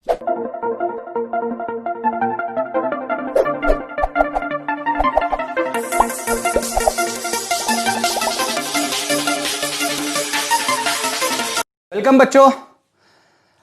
Welcome बच्चों,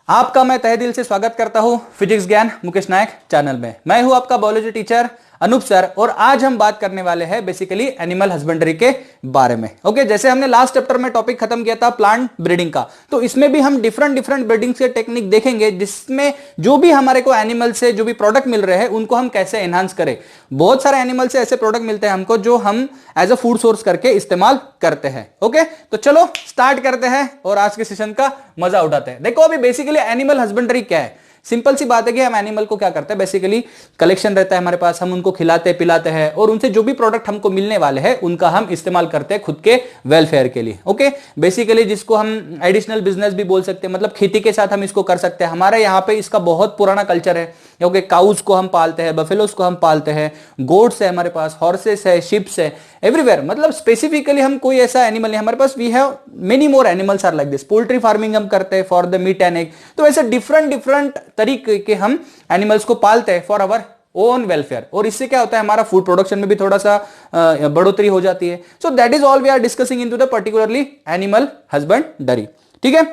आपका मैं तहे दिल से स्वागत करता हूं फिजिक्स ज्ञान मुकेश नायक चैनल में। मैं हूं आपका बायोलॉजी टीचर अनूप सर और आज हम बात करने वाले हैं बेसिकली एनिमल हस्बेंड्री के बारे में। ओके, जैसे हमने लास्ट चैप्टर में टॉपिक खत्म किया था प्लांट ब्रीडिंग का, तो इसमें भी हम डिफरेंट ब्रीडिंग के टेक्निक देखेंगे जिसमें जो भी हमारे को एनिमल से जो भी प्रोडक्ट मिल रहे हैं उनको हम कैसे एनहांस करें। बहुत सारे एनिमल से ऐसे प्रोडक्ट मिलते हैं हमको जो हम एज अ फूड सोर्स करके इस्तेमाल करते हैं। ओके, तो चलो स्टार्ट करते हैं और आज के सेशन का मजा उठाते हैं। देखो, अभी बेसिकली एनिमल हस्बेंड्री क्या है। सिंपल सी बात है कि हम एनिमल को क्या करते हैं, बेसिकली कलेक्शन रहता है हमारे पास, हम उनको खिलाते पिलाते हैं और उनसे जो भी प्रोडक्ट हमको मिलने वाले हैं उनका हम इस्तेमाल करते हैं खुद के वेलफेयर के लिए। ओके, बेसिकली जिसको हम एडिशनल बिजनेस भी बोल सकते हैं, मतलब खेती के साथ हम इसको कर सकते हैं। हमारे यहाँ पे इसका बहुत पुराना कल्चर है। ओके, काउज को हम पालते हैं, बफेलोस को हम पालते हैं, गोट्स है हमारे पास, हॉर्सेस है, शिप्स है, एवरीवेयर। मतलब स्पेसिफिकली हम कोई ऐसा एनिमल नहीं, हमारे पास we have many more animals are like this. Poultry farming हम करते हैं for the meat and egg. तो ऐसे डिफरेंट तरीके के हम एनिमल्स को पालते हैं फॉर आवर ओन वेलफेयर, और इससे क्या होता है हमारा फूड प्रोडक्शन में भी थोड़ा सा बढ़ोतरी हो जाती है। So that is all we are discussing into the particularly animal husbandry. ठीक है,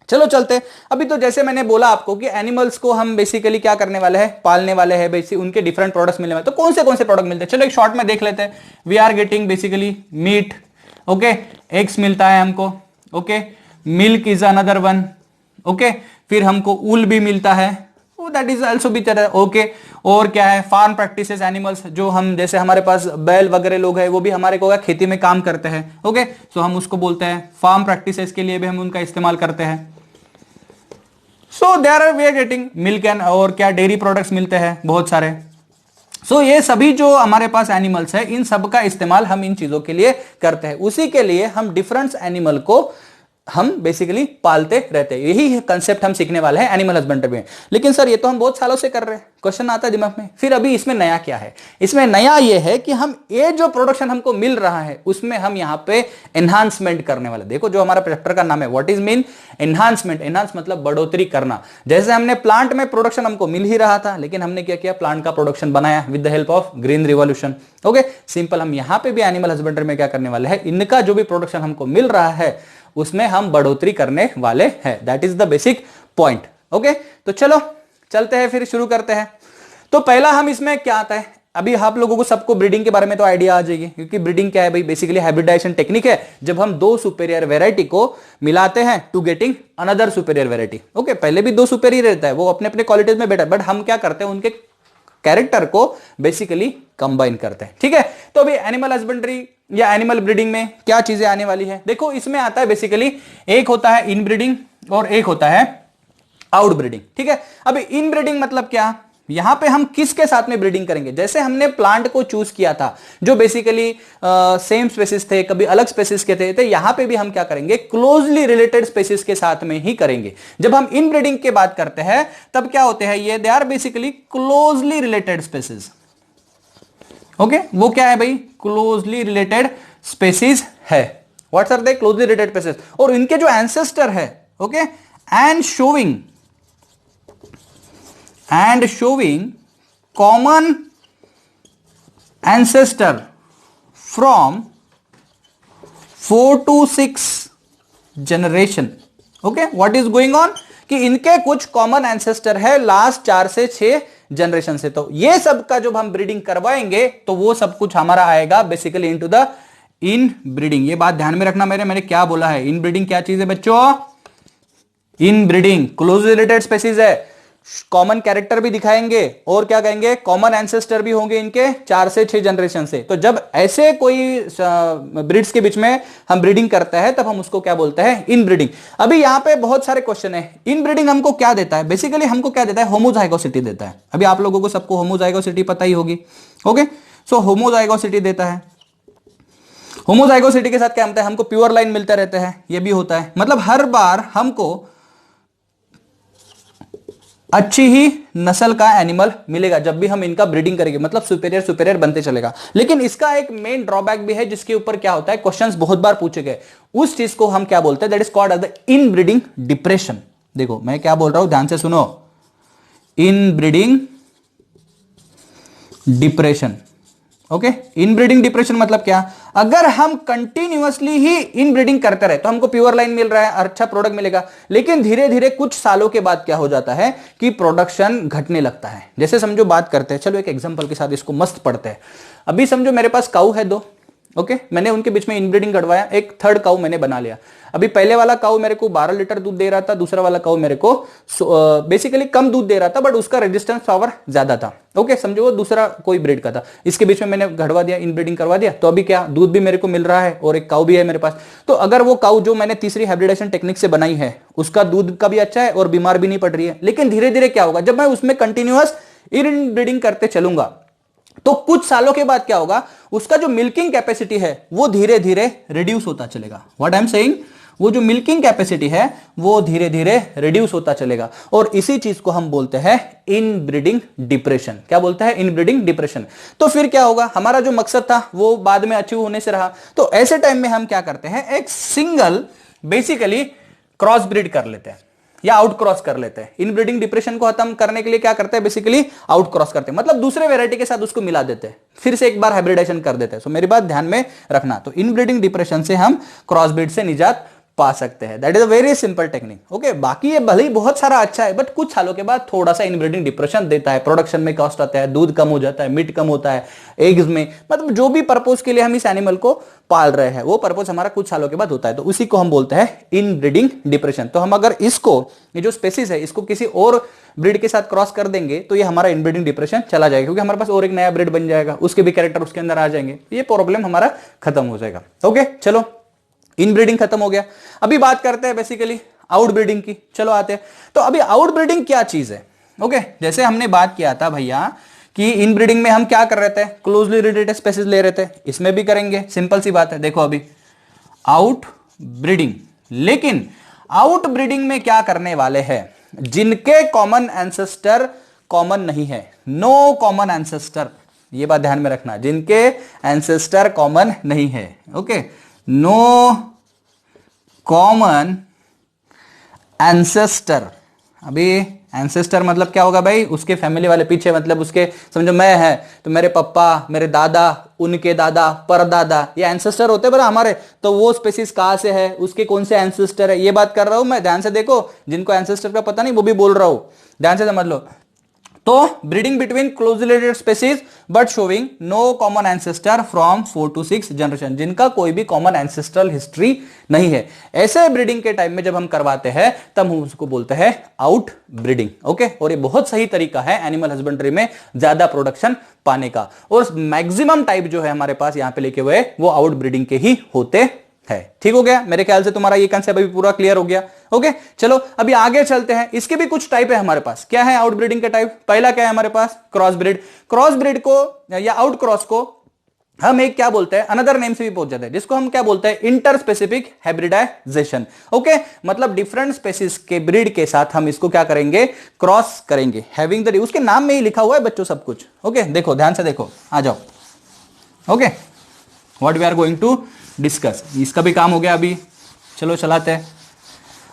चलो चलते। अभी तो जैसे मैंने बोला आपको कि एनिमल्स को हम बेसिकली क्या करने वाले हैं, पालने वाले हैं, बेसिकली उनके डिफरेंट प्रोडक्ट्स मिलने वाले। तो कौन से प्रोडक्ट मिलते हैं, चलो एक शॉर्ट में देख लेते हैं। We are getting basically meat, okay, eggs मिलता है हमको, okay, milk is another one, okay, फिर हमको ऊल भी मिलता है, दैट इज आल्सो भी ओके। और क्या है, फार्म प्रैक्टिसेस एनिमल्स, जो हम जैसे हमारे पास बैल वगैरह लोग हैं वो भी हमारे को खेती में काम करते हैं। ओके, सो हम उसको बोलते हैं फार्म प्रैक्टिसेस के लिए भी हम उनका इस्तेमाल करते हैं। So there are we are getting milk and और क्या डेयरी प्रोडक्ट्स मिलते हैं बहुत सारे। सो ये सभी जो हमारे पास एनिमल्स है इन सब का इस्तेमाल हम इन चीजों के लिए करते हैं। उसी के लिए हम डिफरेंट एनिमल को हम बेसिकली पालते रहते हैं। यही कंसेप्ट हम सीखने वाले हैं एनिमल हस्बेंड्री में। लेकिन सर ये तो हम बहुत सालों से कर रहे हैं, क्वेश्चन आता है दिमाग में, फिर अभी इसमें नया क्या है। इसमें नया ये है कि हम ये जो प्रोडक्शन हमको मिल रहा है उसमें हम यहां पे एनहांसमेंट करने वाले। देखो, जो हमारा चैप्टर का नाम है what is mean enhancement. Enhance मतलब बढ़ोतरी करना। जैसे हमने प्लांट में प्रोडक्शन हमको मिल ही रहा था, लेकिन हमने क्या किया, प्लांट का प्रोडक्शन बनाया with the help of green revolution. Okay, simple हम यहां पे भी एनिमल हस्बेंड्री में क्या करने वाले हैं, इनका जो भी प्रोडक्शन हमको मिल रहा है उसमें हम बढ़ोतरी करने वाले हैं। That is the basic point. Okay, तो चलो चलते हैं, फिर शुरू करते हैं। तो पहला हम इसमें क्या आता है, अभी आप लोगों को सबको ब्रीडिंग के बारे में तो आइडिया आ जाएगी, क्योंकि ब्रीडिंग क्या है भाई, बेसिकली हाइब्रिडाइजेशन टेक्निक है जब हम दो सुपेरियर वेराइटी को मिलाते हैं to getting another superior variety. Okay, पहले भी दो सुपेरियर रहता है, वो अपने अपने क्वालिटीज में बेटर, बट हम क्या करते हैं उनके कैरेक्टर को बेसिकली कंबाइन करते हैं। ठीक है, तो अभी एनिमल हस्बेंड्री या एनिमल ब्रीडिंग में क्या चीजें आने वाली है, देखो इसमें आता है बेसिकली एक होता है इन ब्रीडिंग और एक होता है आउट ब्रीडिंग। ठीक है, अभी इन ब्रीडिंग मतलब क्या, यहां पे हम किसके साथ में ब्रीडिंग करेंगे। जैसे हमने प्लांट को चूज किया था जो बेसिकली सेम स्पेसिस थे, कभी अलग स्पेसिस के थे, तो यहां पे भी हम क्या करेंगे, क्लोजली रिलेटेड स्पेसिस के साथ में ही करेंगे। जब हम इन ब्रीडिंग की बात करते हैं तब क्या होते हैं ये, they are basically closely related species. Okay, वो क्या है भाई, क्लोजली रिलेटेड स्पेसिस है। What's are they, closely related species, और इनके जो एंसेस्टर है, okay, and showing common ancestor from 4 to 6 generation. Okay, what is going on कि इनके कुछ कॉमन एंसेस्टर है लास्ट 4 से 6 जनरेशन से। तो ये सब का जब हम ब्रीडिंग करवाएंगे तो वो सब कुछ हमारा आएगा basically into the in breeding. ये बात ध्यान में रखना, मैंने क्या बोला है, इन ब्रीडिंग क्या चीज है बच्चों, इन ब्रीडिंग क्लोज रिलेटेड स्पेसीज है, कॉमन कैरेक्टर भी दिखाएंगे और क्या कहेंगे, कॉमन एंसेस्टर भी होंगे इनके 4 से 6 जनरेशन से। तो जब ऐसे कोई ब्रीड्स के बीच में हम ब्रीडिंग करते हैं तब हम उसको क्या बोलते हैं, इन ब्रीडिंग। अभी यहां पे बहुत सारे क्वेश्चन है, इन ब्रीडिंग हमको क्या देता है, बेसिकली हमको क्या देता है, होमोजाइगोसिटी देता है। अभी आप लोगों को सबको होमोजाइगोसिटी पता ही होगी। ओके, सो होमोजाइगोसिटी देता है। होमोजाइगोसिटी के साथ क्या होता है, हमको प्योर लाइन मिलते रहते हैं, ये भी होता है। मतलब हर बार हमको अच्छी ही नस्ल का एनिमल मिलेगा जब भी हम इनका ब्रीडिंग करेंगे, मतलब सुपेरियर सुपेरियर बनते चलेगा। लेकिन इसका एक मेन ड्रॉबैक भी है जिसके ऊपर क्या होता है, क्वेश्चंस बहुत बार पूछे गए, उस चीज को हम क्या बोलते हैं, that is called as the in breeding depression. देखो मैं क्या बोल रहा हूं, ध्यान से सुनो, inbreeding depression. Okay, inbreeding depression मतलब क्या? अगर हम कंटिन्यूअसली ही इनब्रीडिंग करते रहे तो हमको प्योर लाइन मिल रहा है, अच्छा प्रोडक्ट मिलेगा, लेकिन धीरे धीरे कुछ सालों के बाद क्या हो जाता है कि प्रोडक्शन घटने लगता है। जैसे समझो, बात करते हैं, चलो एक एग्जांपल के साथ इसको मस्त पढ़ते हैं। अभी समझो मेरे पास काऊ है दो, ओके, मैंने उनके बीच में इनब्रीडिंग करवाया, एक थर्ड काऊ मैंने बना लिया। अभी पहले वाला काऊ मेरे को 12 लीटर दूध दे रहा था, दूसरा वाला काऊ मेरे को बेसिकली कम दूध दे रहा था, बट उसका रेजिस्टेंस पावर ज्यादा था। ओके, समझो वो दूसरा कोई ब्रीड का था। इसके बीच में मैंने घड़वा दिया, इनब्रीडिंग करवा दिया, तो अभी क्या, दूध भी मेरे को मिल रहा है और एक काऊ भी है मेरे पास। तो अगर वो काऊ जो मैंने तीसरी हाइब्रिडेशन टेक्निक से बनाई है, उसका दूध का भी अच्छा है और बीमार भी नहीं पड़ रही है, लेकिन धीरे धीरे क्या होगा, जब मैं उसमें कंटिन्यूअस इनब्रीडिंग करते चलूंगा तो कुछ सालों के बाद क्या होगा, उसका जो मिल्किंग कैपेसिटी है वो धीरे धीरे रिड्यूस होता चलेगा। व्हाट आई एम सेइंग, वो जो मिल्किंग कैपेसिटी है वो धीरे धीरे रिड्यूस होता चलेगा, और इसी चीज को हम बोलते हैं इनब्रीडिंग डिप्रेशन। क्या बोलते हैं? Inbreeding depression. तो फिर क्या होगा, हमारा जो मकसद था वो बाद में अचीव होने से रहा, तो ऐसे टाइम में हम क्या करते हैं, एक सिंगल बेसिकली क्रॉस ब्रीड कर लेते हैं या आउट क्रॉस कर लेते हैं। इनब्रीडिंग डिप्रेशन को खत्म करने के लिए क्या करते हैं, बेसिकली आउट क्रॉस करते हैं, मतलब दूसरे वैरायटी के साथ उसको मिला देते हैं, फिर से एक बार हाइब्रिडेशन कर देते हैं। सो मेरी बात ध्यान में रखना, तो इनब्रीडिंग डिप्रेशन से हम क्रॉस ब्रीड से निजात पा सकते हैं। That is a very simple technique. Okay, बाकी ये भले ही बहुत सारा अच्छा है, बट कुछ सालों के बाद थोड़ा सा इनब्रीडिंग डिप्रेशन देता है, प्रोडक्शन में कॉस्ट आता है, दूध कम हो जाता है, मीट कम होता है, एग्स में, मतलब जो भी पर्पस के लिए हम इस एनिमल को पाल रहे हैं वो पर्पस हमारा कुछ सालों के बाद होता है, तो उसी को हम बोलते हैं इनब्रीडिंग डिप्रेशन। तो हम अगर इसको, ये जो स्पेसीज है, इसको किसी और ब्रीड के साथ क्रॉस कर देंगे तो ये हमारा इनब्रीडिंग डिप्रेशन चला जाएगा, क्योंकि हमारे पास और एक नया ब्रीड बन जाएगा, उसके भी कैरेक्टर उसके अंदर आ जाएंगे, ये प्रॉब्लम हमारा खत्म हो जाएगा। ओके, चलो इनब्रीडिंग खत्म हो गया। अभी बात करते हैं बेसिकली आउटब्रीडिंग की। चलो आते हैं, तो अभी आउटब्रीडिंग क्या चीज है? ओके, जैसे हमने बात किया था भैया कि इनब्रीडिंग में हम क्या कर रहे थे, क्लोजली रिलेटेड स्पेसीज ले रहे थे, इसमें भी करेंगे, सिंपल सी बात है। देखो अभी आउटब्रीडिंग, लेकिन आउटब्रीडिंग में क्या करने वाले हैं, जिनके कॉमन एंसेस्टर कॉमन नहीं है, नो कॉमन एंसेस्टर, ये बात ध्यान में रखना, जिनके एंसेस्टर कॉमन नहीं है। Okay, no common ancestor. अभी एंसेस्टर मतलब क्या होगा भाई, उसके फैमिली वाले पीछे, मतलब उसके, समझो मैं है तो मेरे पापा, मेरे दादा, उनके दादा, परदादा, ये एंसेस्टर होते हैं बरा हमारे, तो वो स्पेसीज कहां से है, उसके कौन से एंसेस्टर है, ये बात कर रहा हूं मैं, ध्यान से देखो, जिनको एंसेस्टर का पता नहीं वो भी बोल रहा हूं, ध्यान से समझ लो। तो breeding between closely related species but showing no common ancestor from 4 to 6 generation, जिनका कोई भी कॉमन एंसेस्ट्रल हिस्ट्री नहीं है, ऐसे ब्रीडिंग के टाइम में जब हम करवाते हैं तब हम उसको बोलते हैं आउट ब्रीडिंग। ओके, और ये बहुत सही तरीका है एनिमल हस्बेंड्री में ज्यादा प्रोडक्शन पाने का, और मैक्सिमम टाइप जो है हमारे पास यहां पे लेके हुए वो आउट ब्रीडिंग के ही होते है। ठीक हो गया, मेरे ख्याल से तुम्हारा ये कंसेप्ट अभी पूरा क्लियर हो गया। ओके, चलो अभी आगे चलते हैं। इसके भी कुछ टाइप है हमारे पास। क्या है आउट ब्रीडिंग का टाइप? पहला क्या है हमारे पास, क्रॉस ब्रीड। क्रॉस ब्रीड को या आउट क्रॉस को हम एक क्या बोलते हैं, अनदर नेम से भी पहुंच जाते हैं, जिसको हम क्या बोलते हैं, इंटर स्पेसिफिक हाइब्रिडाइजेशन। ओके, मतलब डिफरेंट स्पेसीज के ब्रीड के साथ हम इसको क्या करेंगे, क्रॉस करेंगे। हैविंग द, उसके नाम में ही लिखा हुआ है बच्चों सब कुछ। ओके, देखो ध्यान से देखो, आ जाओ। Okay, what we are going to discuss, इसका भी काम हो गया। अभी चलो चलाते हैं।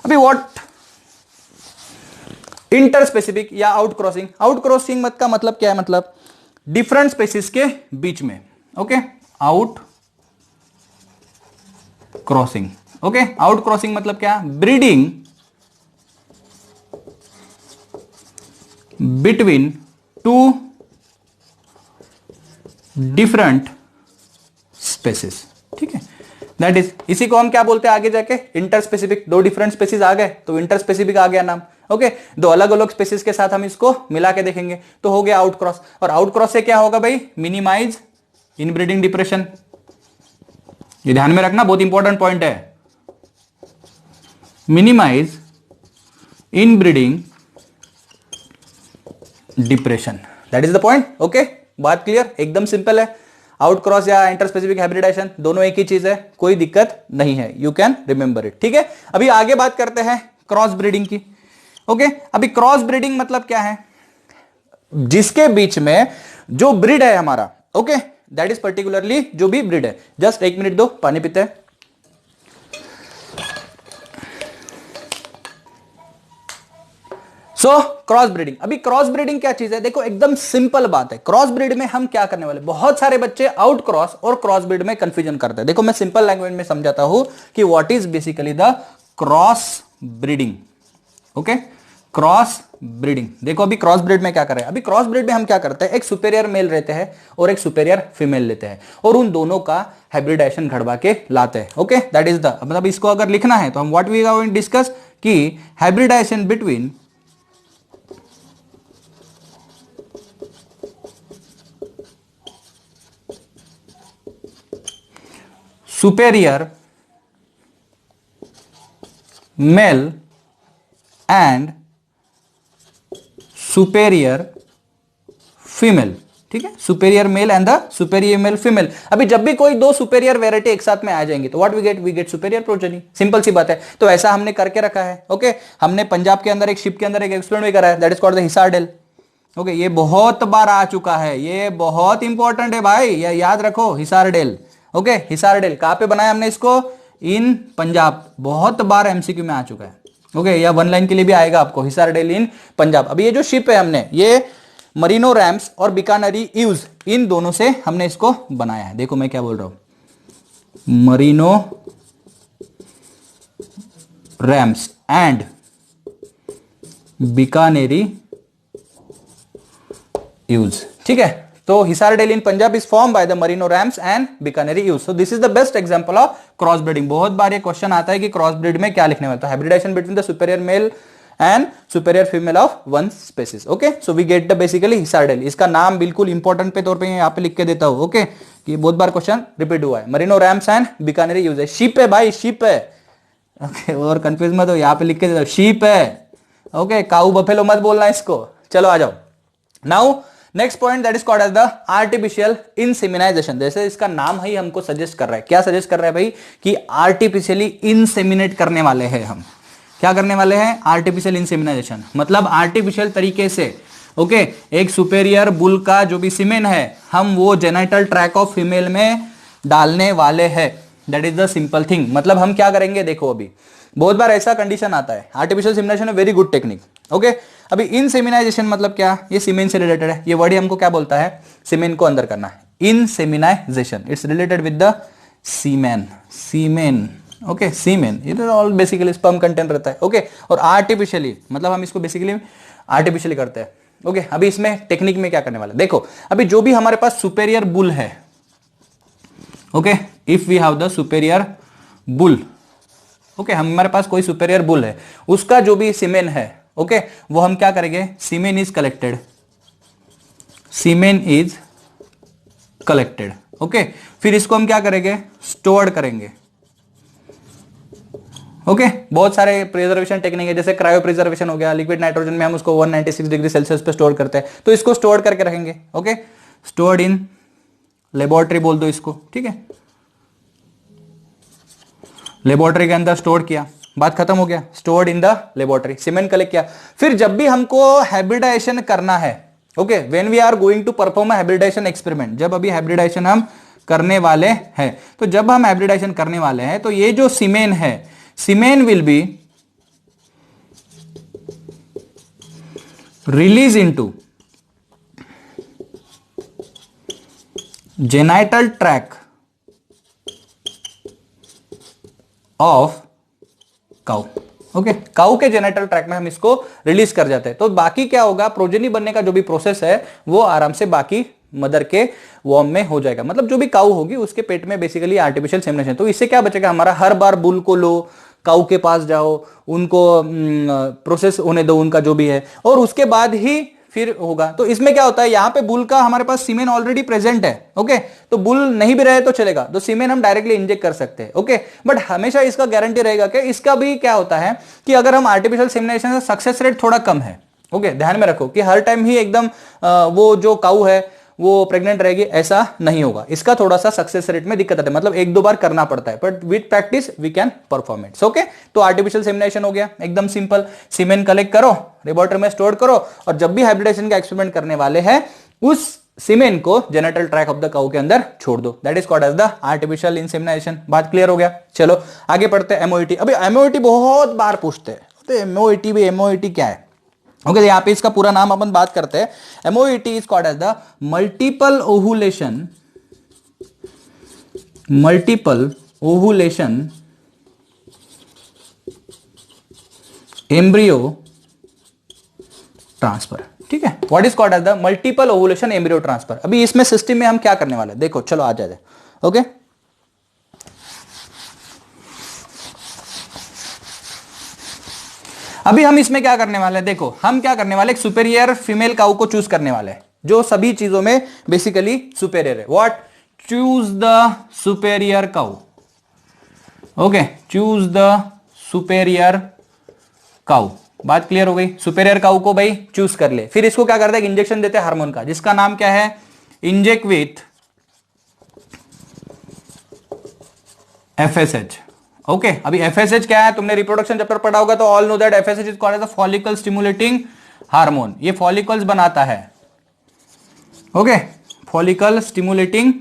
अभी व्हाट इंटर स्पेसिफिक या आउट क्रॉसिंग। आउट क्रॉसिंग मत का मतलब क्या है, मतलब डिफरेंट स्पेसीज के बीच में। Okay, out crossing. Okay, out crossing मतलब क्या, breeding between two different species. ठीक है, दैट इज, इसी को हम क्या बोलते हैं आगे जाके, इंटर स्पेसिफिक। दो डिफरेंट स्पेसीज आ गए तो इंटर स्पेसिफिक आ गया नाम। ओके, दो अलग अलग स्पेसीज के साथ हम इसको मिला के देखेंगे तो हो गया आउट क्रॉस। और आउट क्रॉस से क्या होगा भाई, मिनिमाइज इनब्रीडिंग डिप्रेशन। ये ध्यान में रखना, बहुत इंपॉर्टेंट पॉइंट है, minimize inbreeding depression, that is the point. Okay, बात क्लियर, एकदम सिंपल है। आउट क्रॉस या इंटर स्पेसिफिक हाइब्रिडाइजेशन दोनों एक ही चीज है, कोई दिक्कत नहीं है, यू कैन रिमेंबर इट। ठीक है, अभी आगे बात करते हैं क्रॉस ब्रीडिंग की। ओके, अभी क्रॉस ब्रीडिंग मतलब क्या है, जिसके बीच में जो ब्रीड है हमारा, ओके, दैट इज पर्टिकुलरली जो भी ब्रीड है। जस्ट एक मिनट दो, पानी पीते हैं। सो क्रॉस ब्रीडिंग, अभी क्रॉस ब्रीडिंग क्या चीज है, देखो एकदम सिंपल बात है। क्रॉस ब्रीड में हम क्या करने वाले, बहुत सारे बच्चे आउट क्रॉस और क्रॉस ब्रीड में कंफ्यूजन करते हैं। देखो मैं सिंपल लैंग्वेज में समझाता हूं कि what is basically the cross breeding. Okay, cross breeding. देखो अभी क्रॉस ब्रीड में क्या कर रहे हैं, अभी क्रॉस ब्रीड में हम क्या करते हैं, एक सुपेरियर मेल रहते हैं और एक सुपेरियर फीमेल लेते हैं और उन दोनों का हाइब्रिडाइजेशन घड़वा के लाते हैं। ओके, दैट इज द, मतलब इसको अगर लिखना है तो हम व्हाट वी गोइंग डिस्कस कि hybridization between superior male and superior female। ठीक है, superior male and the superior male female. अभी जब भी कोई दो सुपेरियर वेराइटी एक साथ में आ जाएंगे तो what we get superior progeny. Simple सी बात है, तो ऐसा हमने करके रखा है। ओके, हमने पंजाब के अंदर एक शिप के अंदर एक एक्सपेरिमेंट भी करा है, that is called the Hisar dale. Okay, ये बहुत बार आ चुका है, ये बहुत इंपॉर्टेंट है भाई, ये याद रखो, Hisar dale. Okay, Hisar dale कहां पे बनाया हमने इसको, इन पंजाब, बहुत बार एमसीक्यू में आ चुका है। ओके, या वन लाइन के लिए भी आएगा आपको, हिसार डेल इन पंजाब। अभी ये जो शिप है हमने, ये मरीनो रैम्स और बीकानेरी ईव्स, इन दोनों से हमने इसको बनाया है। देखो मैं क्या बोल रहा हूं, merino rams and Bikaneri ewes. ठीक है, तो Hisar dale in Punjab is form by the merino rams and Bikaneri ewes. So this is the best example of cross breeding. बहुत बार ये क्वेश्चन आता है कि क्रॉस ब्रीड में क्या लिखने वाला, तो hybridization between the superior male and superior female of one species. Okay, so we get the basically Hisar dale. इसका नाम बिल्कुल इंपॉर्टेंट पे तौर पे यहाँ पे लिख के देता हूं। ओके, कि बहुत बार क्वेश्चन रिपीट हुआ है। Merino rams and Bikaneri ewes है, शिप है भाई, शिप है। ओके, और कंफ्यूज मत हो, यहाँ पे लिख के देता हूं, शिप है। ओके, काऊ बफेलो मत बोलना इसको। चलो आ जाओ, now next point that is called as the artificial insemination. जैसे इसका नाम ही हमको सजेस्ट कर रहा है, क्या सजेस्ट कर रहा है भाई, कि आर्टिफिशियली इंसेमिनेट करने वाले हैं हम। क्या करने वाले हैं, आर्टिफिशियल इंसेमिनाइजेशन, मतलब आर्टिफिशियल तरीके से। ओके, एक सुपेरियर बुल का जो भी सीमेन है, हम वो जेनिटल ट्रैक ऑफ फीमेल में डालने वाले हैं। That is the simple thing. मतलब हम क्या करेंगे, देखो अभी बहुत बार ऐसा कंडीशन आता है, artificial insemination very good technique. Okay, अभी इनसेमिनाइजेशन मतलब क्या, ये सीमेन से रिलेटेड है। ये वर्ड हमको क्या बोलता है, सीमेन को अंदर करना है, insemination. It's related with the semen, semen. Okay, semen it all basically sperm content रहता है। ओके, और आर्टिफिशियली मतलब हम इसको बेसिकली आर्टिफिशियली करते हैं। ओके, अभी इसमें टेक्निक में क्या करने वाला, देखो अभी जो भी हमारे पास सुपेरियर बुल है, okay, if we have the superior bull, okay, हमारे पास कोई सुपेरियर बुल है, उसका जो भी सीमेन है, ओके, वो हम क्या करेंगे, semen is collected, semen is collected. Okay, फिर इसको हम क्या करेंगे, स्टोर करेंगे। ओके, बहुत सारे प्रिजर्वेशन टेक्निक है, जैसे क्रायो प्रिजर्वेशन हो गया, लिक्विड नाइट्रोजन में हम उसको 196 डिग्री सेल्सियस पे स्टोर करते हैं, तो इसको स्टोर करके रखेंगे। ओके, स्टोर्ड इन लेबोरेटरी बोल दो इसको। ठीक है, लेबोरेटरी के अंदर स्टोर किया, बात खत्म हो गया, stored in the laboratory, semen collect किया। फिर जब भी हमको हाइब्रिडाइजेशन करना है, okay, when we are going to perform hybridization experiment, जब अभी हाइब्रिडाइजेशन हम करने वाले हैं, तो जब हम हाइब्रिडाइजेशन करने वाले हैं तो ये जो सीमेन है, semen will be release into genital track of cow. Okay, cow के जेनेटल ट्रैक में हम इसको रिलीज कर जाते हैं, तो बाकी क्या होगा, प्रोजेनी बनने का जो भी प्रोसेस है वो आराम से बाकी मदर के वॉर्म में हो जाएगा। मतलब जो भी काउ होगी उसके पेट में बेसिकली आर्टिफिशियल सेमिनेशन। तो इससे क्या बचेगा हमारा, हर बार बुल को लो, काउ के पास जाओ, उनको प्रोसेस होने दो उनका जो भी है, और उसके बाद ही फिर होगा। तो इसमें क्या होता है, यहां पे बुल का हमारे पास सीमेन ऑलरेडी प्रेजेंट है। ओके, तो बुल नहीं भी रहे तो चलेगा, तो सीमेन हम डायरेक्टली इंजेक्ट कर सकते हैं। ओके, बट हमेशा इसका गारंटी रहेगा कि इसका भी क्या होता है कि अगर हम आर्टिफिशियल सेमिनेशन का सक्सेस रेट थोड़ा कम है। ओके, ध्यान में रखो कि हर टाइम ही एकदम वो जो काउ है वो प्रेग्नेंट रहेगी, ऐसा नहीं होगा। इसका थोड़ा सा सक्सेस रेट में दिक्कत आता है, मतलब एक दो बार करना पड़ता है, but with practice we can perform it. Okay, तो आर्टिफिशियल सेमिनेशन हो गया, एकदम सिंपल। सीमेन कलेक्ट करो, लेबोरेटरी में स्टोर करो, और जब भी हाइब्रिडाइजेशन का एक्सपेरिमेंट करने वाले हैं उस सीमेन को genital track of the cow के अंदर छोड़ दो। That is called as the artificial insemination. बात क्लियर हो गया। चलो आगे पढ़ते हैं एमओईटी। अभी एमओईटी बहुत बार पूछते हैं, तो एमओईटी भी, एमओईटी क्या है, ओके, यहाँ पे इसका पूरा नाम अपन बात करते हैं। MOET is called as the multiple ovulation embryo transfer. ठीक है, what is called as the multiple ovulation embryo transfer. अभी इसमें सिस्टम में हम क्या करने वाले हैं, देखो चलो आ जाए। ओके, अभी हम इसमें क्या करने वाले हैं, देखो हम क्या करने वाले, एक सुपेरियर फीमेल काऊ को चूज करने वाले हैं जो सभी चीजों में बेसिकली सुपेरियर है। What, choose the superior cow. Okay, choose the superior cow. बात क्लियर हो गई। सुपेरियर काऊ को भाई चूज कर ले, फिर इसको क्या करते हैं, इंजेक्शन देते हैं हार्मोन का, जिसका नाम क्या है, इंजेक्ट विथ FSH। ओके, अभी FSH क्या है, तुमने रिप्रोडक्शन चैप्टर पढ़ा होगा तो all know that FSH is called as the follicle stimulating hormone. ये फॉलिकल्स बनाता है। Okay, follicle stimulating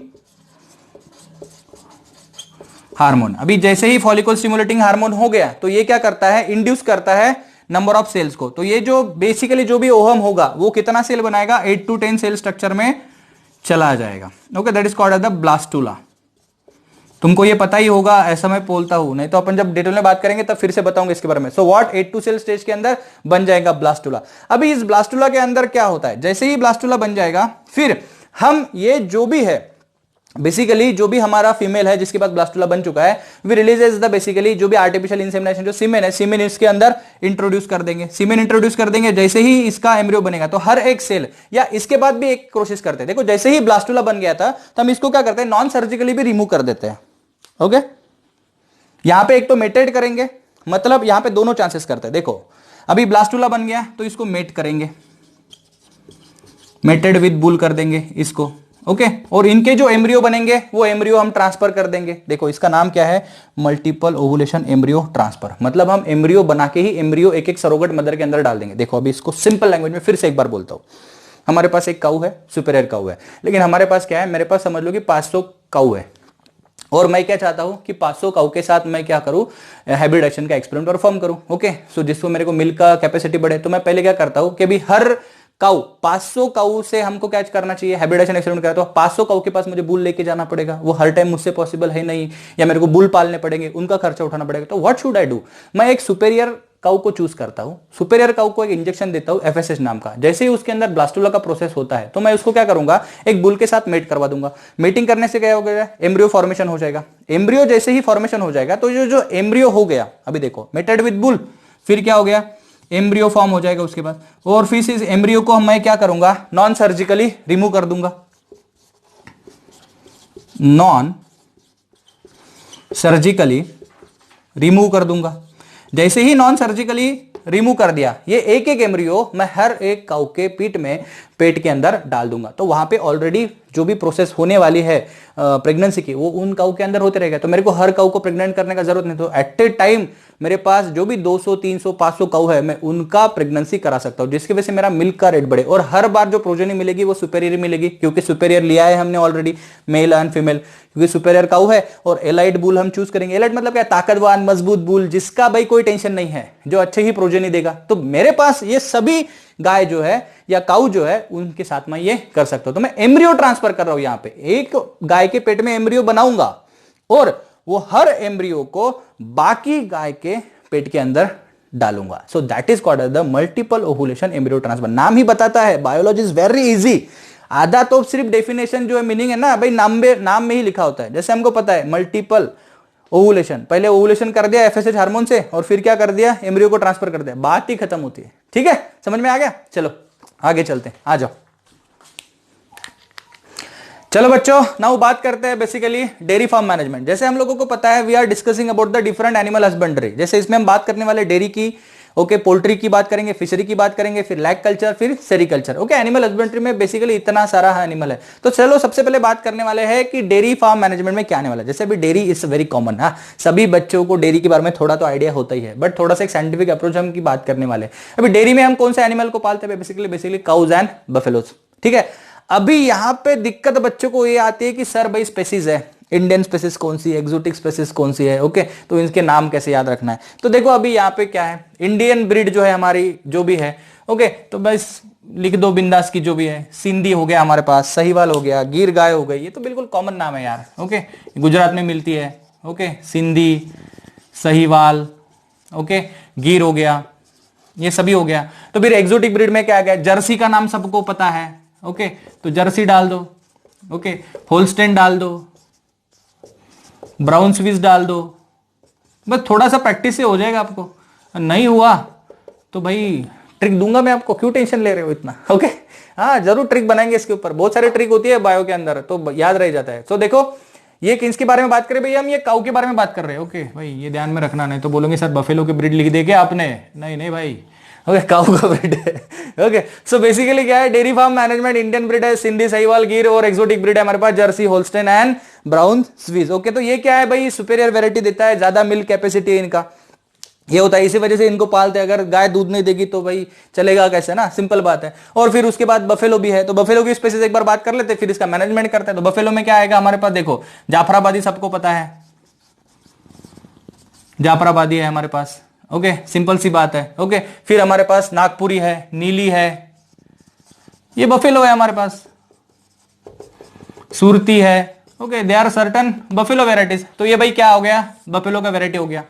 hormone. अभी जैसे ही फॉलिकल स्टिमुलेटिंग हार्मोन हो गया तो ये क्या करता है, इंड्यूस करता है नंबर ऑफ सेल्स को। तो ये जो बेसिकली जो भी ओहम होगा वो कितना सेल बनाएगा, 8 to 10 सेल स्ट्रक्चर में चला जाएगा। Okay, that is called as the blastula. तुमको ये पता ही होगा, ऐसा मैं बोलता हूं, नहीं तो अपन जब डिटेल में बात करेंगे तब फिर से बताऊंगा इसके बारे में। So what, 8 to cell stage के अंदर बन जाएगा ब्लास्टुला। अभी इस ब्लास्टुला के अंदर क्या होता है, जैसे ही ब्लास्टुला बन जाएगा फिर हम ये जो भी है बेसिकली जो भी हमारा फीमेल है जिसके पास ब्लास्टुला बन चुका है, वी रिलीजेस द बेसिकली जो भी आर्टिफिशियल इंसेमिनेशन जो सीमेन है, सीमेन इसके अंदर इंट्रोड्यूस कर देंगे। सीमेन इंट्रोड्यूस कर देंगे, जैसे ही इसका एम्ब्रियो बनेगा तो हर एक सेल, या इसके बाद भी एक कोशिश करते हैं, देखो जैसे ही ब्लास्टुला बन गया था तो हम इसको क्या करते हैं, नॉन सर्जिकली भी रिमूव कर देते हैं। ओके, यहां पे एक तो मेटेड करेंगे, मतलब यहां पे दोनों चांसेस करते हैं। देखो अभी ब्लास्टुला बन गया तो इसको मेट करेंगे, मेटेड विद बुल कर देंगे इसको। ओके, और इनके जो एम्ब्रियो बनेंगे वो एम्ब्रियो हम ट्रांसफर कर देंगे। देखो इसका नाम क्या है, मल्टीपल ओवुलेशन एम्ब्रियो ट्रांसफर। मतलब हम एम्ब्रियो बना के ही एम्ब्रियो एक एक सरोगेट मदर के अंदर डाल देंगे। देखो अभी इसको सिंपल लैंग्वेज में फिर से एक बार बोलता हूं। हमारे पास एक काऊ है, सुपेरियर काऊ है, लेकिन हमारे पास क्या है, मेरे पास समझ लो कि 500 काऊ है, और मैं क्या चाहता हूं कि 500 काऊ के साथ मैं क्या करूं, हाइब्रिडेशन का एक्सपेरिमेंट परफॉर्म करूं। ओके, सो जिसको मेरे को मिल्क का कैपेसिटी बढ़े, तो मैं पहले क्या करता हूं कि अभी हर काऊ 500 काऊ से हमको क्या करना चाहिए, हाइब्रिडेशन एक्सपेरिमेंट करता हूं। 500 काऊ के पास मुझे बुल लेके जाना पड़ेगा, वो हर टाइम मुझसे पॉसिबल है नहीं, या मेरे को बुल पालने पड़ेंगे, उनका खर्चा उठाना पड़ेगा। तो व्हाट शुड आई डू, मैं एक सुपेरियर काऊ को चूज करता हूं, सुपेरियर काऊ को एक इंजेक्शन देता हूं FSH नाम का। जैसे ही उसके अंदर ब्लास्टुला का प्रोसेस होता है तो मैं उसको क्या करूंगा, एक बुल के साथ मेट करवा दूंगा। मेटिंग करने से क्या हो गया, एम्ब्रियो फॉर्मेशन हो जाएगा। एम्ब्रियो जैसे ही फॉर्मेशन हो जाएगा तो जो एम्ब्रियो हो गया, अभी देखो मेटेड विद बुल, फिर क्या हो गया, एम्ब्रियो फॉर्म हो जाएगा उसके बाद, और फिर इस एम्ब्रियो को मैं क्या करूंगा, नॉन सर्जिकली रिमूव कर दूंगा। नॉन सर्जिकली रिमूव कर दूंगा। जैसे ही नॉन सर्जिकली रिमूव कर दिया, ये एक एक एम्ब्रियो मैं हर एक काऊ के पेट के अंदर डाल दूंगा। तो वहां पे ऑलरेडी जो भी प्रोसेस होने वाली है प्रेगनेंसी की, वो उन काऊ के अंदर होते रहेगा। तो मेरे को हर काऊ को प्रेग्नेंट करने का जरूरत नहीं। तो एट ए टाइम मेरे पास जो भी 200, 300, 500 काऊ है, मैं उनका प्रेगनेंसी करा सकता हूं, जिसकी वजह से मेरा मिल्क का रेट बढ़े, और हर बार जो प्रोजेनी मिलेगी वो सुपेरियर मिलेगी, क्योंकि सुपेरियर लिया है हमने ऑलरेडी, मेल एंड फीमेल, क्योंकि सुपेरियर काऊ है। और एलाइट बुल हम चूज करेंगे। एलाइट मतलब क्या, ताकतवान मजबूत बुल, जिसका भाई कोई टेंशन नहीं है, जो अच्छे ही प्रोजेनी देगा। तो मेरे पास ये सभी गाय जो है या काऊ जो है, उनके साथ मैं ये कर सकता हूं। तो मैं एम्ब्रियो ट्रांसफर कर रहा हूं, यहां पे एक गाय के पेट में एम्ब्रियो बनाऊंगा और वो हर एम्ब्रियो को बाकी गाय के पेट के अंदर डालूंगा। सो that is called the multiple ovulation embryo transfer. नाम ही बताता है, बायोलॉजी इज वेरी इजी। आधा तो सिर्फ डेफिनेशन जो है, मीनिंग है ना भाई, नाम में ही लिखा होता है। जैसे हमको पता है मल्टीपल ओवुलेशन, पहले ओवुलेशन कर दिया FSH हार्मोन से, और फिर क्या कर दिया, एम्ब्रियो को ट्रांसफर कर दिया, बात ही खत्म होती है। ठीक है, समझ में आ गया? चलो आगे चलते हैं, आ जाओ। चलो बच्चों, नाउ बात करते हैं बेसिकली डेयरी फार्म मैनेजमेंट। जैसे हम लोगों को पता है, we are discussing about the different animal husbandry. जैसे इसमें हम बात करने वाले डेयरी की, ओके, पोल्ट्री की बात करेंगे, फिशरी की बात करेंगे, फिर लैग कल्चर, फिर सेरिकल्चर। ओके, एनिमल हस्बेंड्री में बेसिकली इतना सारा एनिमल है। तो चलो सबसे पहले बात करने वाले हैं कि डेयरी फार्म मैनेजमेंट में क्या आने वाला है। जैसे अभी डेयरी इज वेरी कॉमन, हाँ, सभी बच्चों को डेयरी के बारे में थोड़ा तो आइडिया होता ही है, बट थोड़ा सा एक साइंटिफिक अप्रोच हम की बात करने वाले हैं। अभी डेयरी में हम कौन से एनिमल को पालते हैं, बेसिकली काउज एंड बफेलोज। ठीक है, अभी यहां पे दिक्कत बच्चों को ये आती है कि सर भाई स्पेसीज है, इंडियन स्पेसिस कौन सी है, एक्सोटिक स्पेसिस कौन सी है, ओके, तो इनके नाम कैसे याद रखना है। तो देखो अभी यहाँ पे क्या है, इंडियन ब्रीड जो है हमारी जो भी है, ओके, तो बस लिख दो बिंदास की जो भी है। सिंधी हो गया हमारे पास, सहीवाल हो गया, गिर गाय हो गई, ये तो बिल्कुल कॉमन नाम है यार। ओके, गुजरात में मिलती है। ओके, सिंधी, सहीवाल, ओके, गिर हो गया, ये सभी हो गया। तो फिर एक्सोटिक ब्रीड में क्या आ गया? जर्सी का नाम सबको पता है। ओके, तो जर्सी डाल दो। ओके, होल्स्टेन डाल दो, ब्राउन स्विस डाल दो। बस थोड़ा सा प्रैक्टिस से हो जाएगा आपको। नहीं हुआ तो भाई ट्रिक दूंगा मैं आपको, क्यों टेंशन ले रहे हो इतना। ओके, हाँ जरूर ट्रिक बनाएंगे इसके ऊपर, बहुत सारी ट्रिक होती है बायो के अंदर, तो याद रह जाता है। तो देखो ये किसके बारे में बात करें भाई, हम ये काऊ के बारे में बात कर रहे हैं। ओके भाई, ये ध्यान में रखना, नहीं तो बोलोगे सर बफेलो की ब्रीड लिख दे क्या आपने। नहीं नहीं भाई, ओके, काऊ का ब्रीड है। ओके, सो बेसिकली क्या है, dairy farm management Indian breed है, सिंधी, सहीवाल, गिर, और एक्सोटिक ब्रीड है हमारे पास Jersey, Holstein and Brown Swiss. Okay, तो ये क्या है भाई, सुपेरियर वेराइटी देता है, ज्यादा मिल्क कैपेसिटी है इनका, ये होता है, इसी वजह से इनको पालते हैं। अगर गाय दूध नहीं देगी तो भाई चलेगा कैसे ना, सिंपल बात है। और फिर उसके बाद बफेलो भी है, तो बफेलो की स्पेसीज एक बार बात कर लेते हैं, फिर इसका मैनेजमेंट करते हैं। तो बफेलो में क्या आएगा हमारे पास, देखो जाफराबादी सबको पता है, जाफराबादी है हमारे पास। ओके, सिंपल सी बात है। ओके, फिर हमारे पास नागपुरी है, नीली है, ये बफेलो है हमारे पास, सुरती है। Okay, they are certain buffalo varieties. तो ये भाई क्या हो गया, बफेलो का वेराइटी हो गया,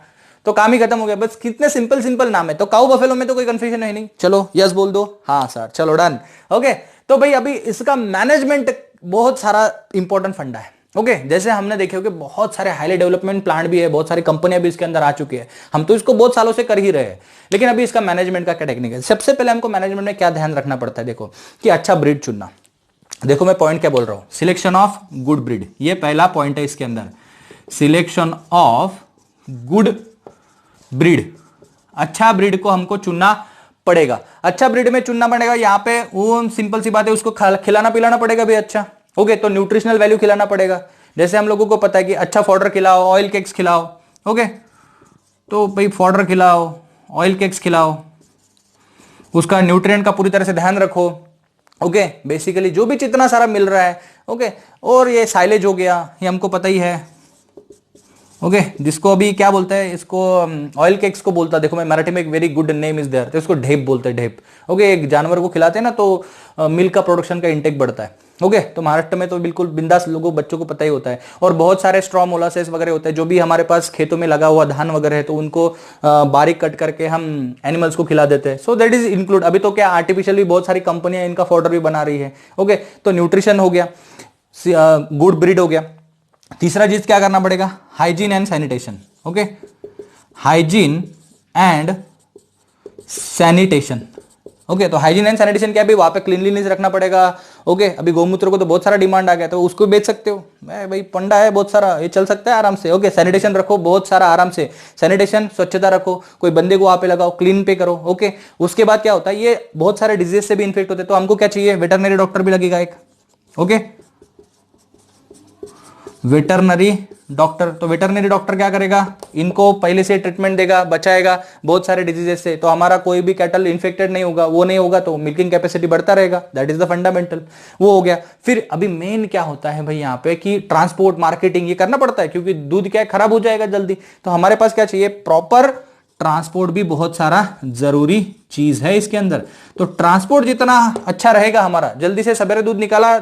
तो काम ही खत्म हो गया। बस कितने सिंपल सिंपल नाम है। तो काऊ बफेलो में तो कोई कंफ्यूजन है नहीं। चलो यस बोल दो, हाँ सर, चलो डन। ओके, तो भाई अभी इसका मैनेजमेंट बहुत सारा इंपॉर्टेंट फंडा है। ओके, जैसे हमने देखे हो कि बहुत सारे हाईली डेवलपमेंट प्लांट भी है, बहुत सारी कंपनियां भी इसके अंदर आ चुकी है, हम तो इसको बहुत सालों से कर ही रहे हैं। लेकिन अभी इसका मैनेजमेंट का क्या टेक्निक है, सबसे पहले हमको मैनेजमेंट में क्या ध्यान रखना पड़ता है, देखो कि अच्छा ब्रीड चुनना। देखो मैं पॉइंट क्या बोल रहा हूं, सिलेक्शन ऑफ गुड ब्रीड, ये पहला पॉइंट है इसके अंदर, सिलेक्शन ऑफ गुड ब्रीड। अच्छा ब्रीड को हमको चुनना पड़ेगा, अच्छा ब्रीड में चुनना पड़ेगा। यहाँ पे वो सिंपल सी बात है, उसको खिलाना पिलाना पड़ेगा भी अच्छा। ओके, तो न्यूट्रिशनल वैल्यू खिलाना पड़ेगा। जैसे हम लोगों को पता है कि अच्छा फॉडर खिलाओ, ऑयल केक्स खिलाओ। ओके, तो भाई फॉडर खिलाओ, ऑयल केक्स खिलाओ, उसका न्यूट्रिएंट का पूरी तरह से ध्यान रखो। ओके, बेसिकली जो भी जितना सारा मिल रहा है। ओके, और ये साइलेज हो गया, ये हमको पता ही है। ओके, जिसको अभी क्या बोलते हैं, इसको ऑयल केक्स को बोलता है, देखो मैं मराठी में एक very good name is there, तो इसको ढेप बोलते हैं, ढेप। ओके, एक जानवर को खिलाते हैं ना तो मिल्क का प्रोडक्शन का इंटेक बढ़ता है। ओके, तो महाराष्ट्र में तो बिल्कुल बिंदास लोगों बच्चों को पता ही होता है। और बहुत सारे स्ट्रॉ मोलासेस वगैरह होते हैं, जो भी हमारे पास खेतों में लगा हुआ धान वगैरह है, तो उनको बारीक कट करके हम एनिमल्स को खिला देते हैं। सो दैट इज इंक्लूड। अभी तो क्या आर्टिफिशियल भी बहुत सारी कंपनियां इनका फॉडर भी बना रही है। ओके, तो न्यूट्रिशन हो गया, गुड ब्रीड हो गया। तीसरा चीज क्या करना पड़ेगा, hygiene and sanitation. Okay, hygiene and sanitation. Okay, तो हाइजीन एंड सैनिटेशन क्या है, वहां पे क्लीनलीनेस रखना पड़ेगा। ओके, अभी गौमूत्र को तो बहुत सारा डिमांड आ गया, तो उसको बेच सकते हो भाई, पंडा है बहुत सारा, ये चल सकता है आराम से। ओके, सैनिटेशन रखो बहुत सारा आराम से, सैनिटेशन स्वच्छता रखो, कोई बंदे को वहां पे लगाओ, क्लीन पे करो। ओके, उसके बाद क्या होता है, ये बहुत सारे डिजीज से भी इन्फेक्ट होते हैं, तो हमको क्या चाहिए, वेटरनरी डॉक्टर भी लगेगा एक। ओके, वेटरनरी डॉक्टर, तो वेटरनरी डॉक्टर क्या करेगा, इनको पहले से ट्रीटमेंट देगा, बचाएगा बहुत सारे डिजीजेस से, तो हमारा कोई भी कैटल इन्फेक्टेड नहीं होगा, वो नहीं होगा तो मिल्किंग कैपेसिटी बढ़ता रहेगा। दैट इज द फंडामेंटल, वो हो गया। फिर अभी मेन क्या होता है भाई यहाँ पे कि ट्रांसपोर्ट, मार्केटिंग ये करना पड़ता है, क्योंकि दूध क्या है, खराब हो जाएगा जल्दी। तो हमारे पास क्या चाहिए, प्रॉपर ट्रांसपोर्ट भी बहुत सारा जरूरी चीज है इसके अंदर। तो ट्रांसपोर्ट जितना अच्छा रहेगा हमारा, जल्दी से सवेरे दूध निकाला,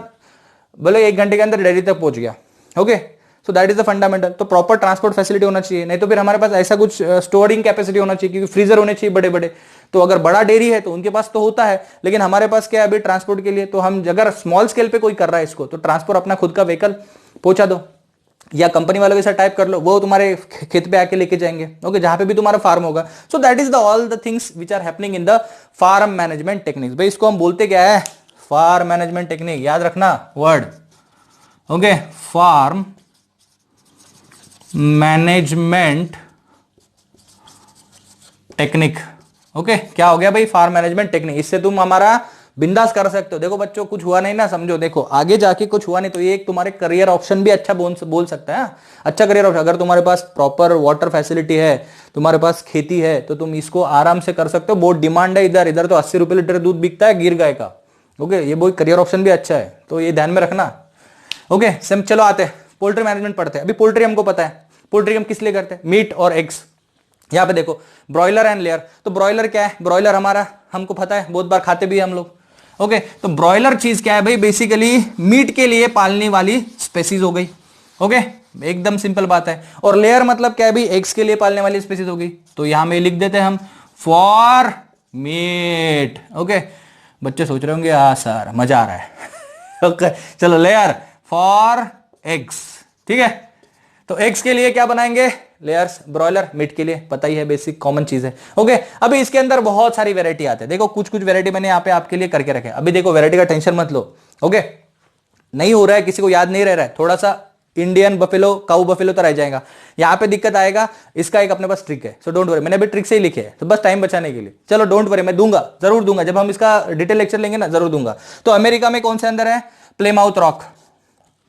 बोले 1 घंटे के अंदर डेयरी तक पहुंच गया। Okay, so that is the fundamental. तो प्रॉपर ट्रांसपोर्ट फैसिलिटी होना चाहिए, नहीं तो फिर हमारे पास ऐसा कुछ स्टोरिंग कैपेसिटी होना चाहिए, क्योंकि फ्रीजर होने चाहिए बड़े बड़े। तो अगर बड़ा डेयरी है तो उनके पास तो होता है, लेकिन हमारे पास क्या है अभी ट्रांसपोर्ट के लिए, तो हम अगर स्मॉल स्केल पे कोई कर रहा है इसको, तो ट्रांसपोर्ट अपना खुद का व्हीकल पहुंचा दो, या कंपनी वालों के साथ टाइप कर लो, वो तुम्हारे खेत पे आके लेके जाएंगे। ओके, जहां पे भी तुम्हारा फार्म होगा। So that is the all the things which are happening in the farm management techniques. भाई इसको हम बोलते क्या है, फार्म मैनेजमेंट टेक्निक, याद रखना word. Okay, farm management technique. Okay, क्या हो गया भाई, फार्म मैनेजमेंट टेक्निक। इससे तुम हमारा बिंदास कर सकते हो। देखो बच्चों, कुछ हुआ नहीं ना, समझो, देखो आगे जाके कुछ हुआ नहीं तो ये एक तुम्हारे करियर ऑप्शन भी अच्छा बोल सकता है, अच्छा करियर ऑप्शन। अगर तुम्हारे पास प्रॉपर वाटर फैसिलिटी है, तुम्हारे पास खेती है, तो तुम इसको आराम से कर सकते हो। बहुत डिमांड है इधर, इधर तो 80 रुपए लीटर दूध बिकता है गिर गाय का। ओके, ये बहुत करियर ऑप्शन भी अच्छा है, तो ये ध्यान में रखना। ओके, चलो आते हैं पोल्ट्री मैनेजमेंट पढ़ते हैं। अभी पोल्ट्री हमको पता है, पोल्ट्री हम किस लिए करते हैं, मीट और एग्स। यहाँ पे देखो ब्रॉयलर एंड लेयर। तो ब्रॉयलर क्या है, ब्रॉयलर हमारा हमको पता है, बहुत बार खाते भी हम लोग। ओके, तो ब्रॉयलर चीज क्या है भाई, बेसिकली मीट के लिए पालने वाली स्पेसीज हो गई। ओके, एकदम सिंपल बात है। और लेयर मतलब क्या है भाई, एग्स के लिए पालने वाली स्पेसीज हो गई। तो यहां में लिख देते हैं हम फॉर मीट। ओके, बच्चे सोच रहे होंगे हाँ सर मजा आ रहा है। ओके चलो, लेयर फॉर एग्स, ठीक है। तो एग्स के लिए क्या बनाएंगे, लेयर्स। ब्रॉयलर मीट के लिए पता ही है, बेसिक कॉमन चीज है। ओके, अभी इसके अंदर बहुत सारी वैरायटी आते हैं। देखो कुछ कुछ वैरायटी मैंने यहाँ पे आपके लिए करके रखे। अभी देखो वैरायटी का टेंशन मत लो। ओके, नहीं हो रहा है, किसी को याद नहीं रह रहा है, थोड़ा सा इंडियन बफेलो, काऊ बफेलो तो रह जाएगा। यहाँ पे दिक्कत आएगा, इसका एक अपने पास ट्रिक है। सो डोंट वरी, मैंने अभी ट्रिक से ही लिखे है, तो बस टाइम बचाने के लिए। चलो डोंट वरी, मैं दूंगा, जरूर दूंगा, जब हम इसका डिटेल लेक्चर लेंगे ना जरूर दूंगा। तो अमेरिका में कौन से अंदर है, प्लेमाउथ रॉक,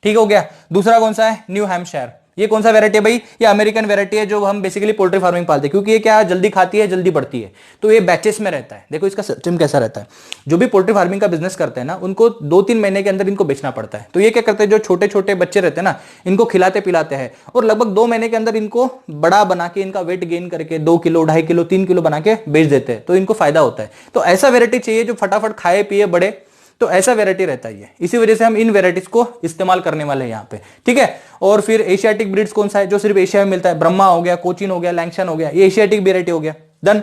ठीक हो गया। दूसरा कौन सा है, न्यू हैम्पशायर। ये कौन सा वैरायटी है भाई, ये अमेरिकन वैरायटी है जो हम बेसिकली पोल्ट्री फार्मिंग पालते हैं, क्योंकि ये क्या जल्दी खाती है, जल्दी बढ़ती है। तो ये बैचेस में रहता है। देखो इसका सिस्टम कैसा रहता है, जो भी पोल्ट्री फार्मिंग का बिजनेस करते हैं ना, उनको 2-3 महीने के अंदर इनको बेचना पड़ता है। तो ये क्या करते हैं, जो छोटे छोटे बच्चे रहते हैं ना, इनको खिलाते पिलाते हैं, और लगभग 2 महीने के अंदर इनको बड़ा बना के, इनका वेट गेन करके 2 किलो, 2.5 किलो, 3 किलो बना के बेच देते हैं। तो इनको फायदा होता है। तो ऐसा वेरायटी चाहिए जो फटाफट खाए पिए बढ़े, तो ऐसा वेरायटी रहता है ये। इसी वजह से हम इन वेराइटीज को इस्तेमाल करने वाले हैं यहाँ पे, ठीक है। और फिर एशियाटिक ब्रीड्स कौन सा है, जो सिर्फ एशिया में मिलता है, ब्रह्मा हो गया, कोचिन हो गया, लैंगशन हो गया, ये एशियाटिक वेरायटी हो गया। डन।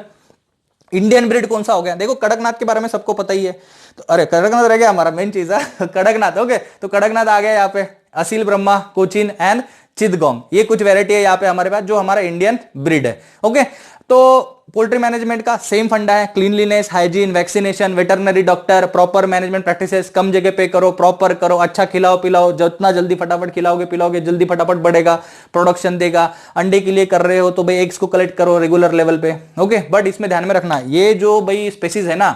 इंडियन ब्रीड कौन सा हो गया, देखो कड़कनाथ के बारे में सबको पता ही है। तो अरे कड़कनाथ रह गया हमारा मेन चीज है। कड़कनाथ, ओके, तो कड़कनाथ आ गया यहाँ पे, असील ब्रह्मा, कोचिन एंड चितगोंग, ये कुछ वेरायटी है यहाँ पे हमारे पास, जो हमारा इंडियन ब्रीड है। ओके, तो पोल्ट्री मैनेजमेंट का सेम फंडा है, cleanliness, hygiene, vaccination, veterinary doctor, proper management practices, कम जगह पे करो, प्रॉपर करो, अच्छा खिलाओ पिलाओ, जितना जल्दी फटाफट खिलाओगे पिलाओगे जल्दी फटाफट बढ़ेगा, प्रोडक्शन देगा। अंडे के लिए कर रहे हो तो भाई एग्स को कलेक्ट करो रेगुलर लेवल पे। ओके, बट इसमें ध्यान में रखना, ये जो भाई स्पेसीज है ना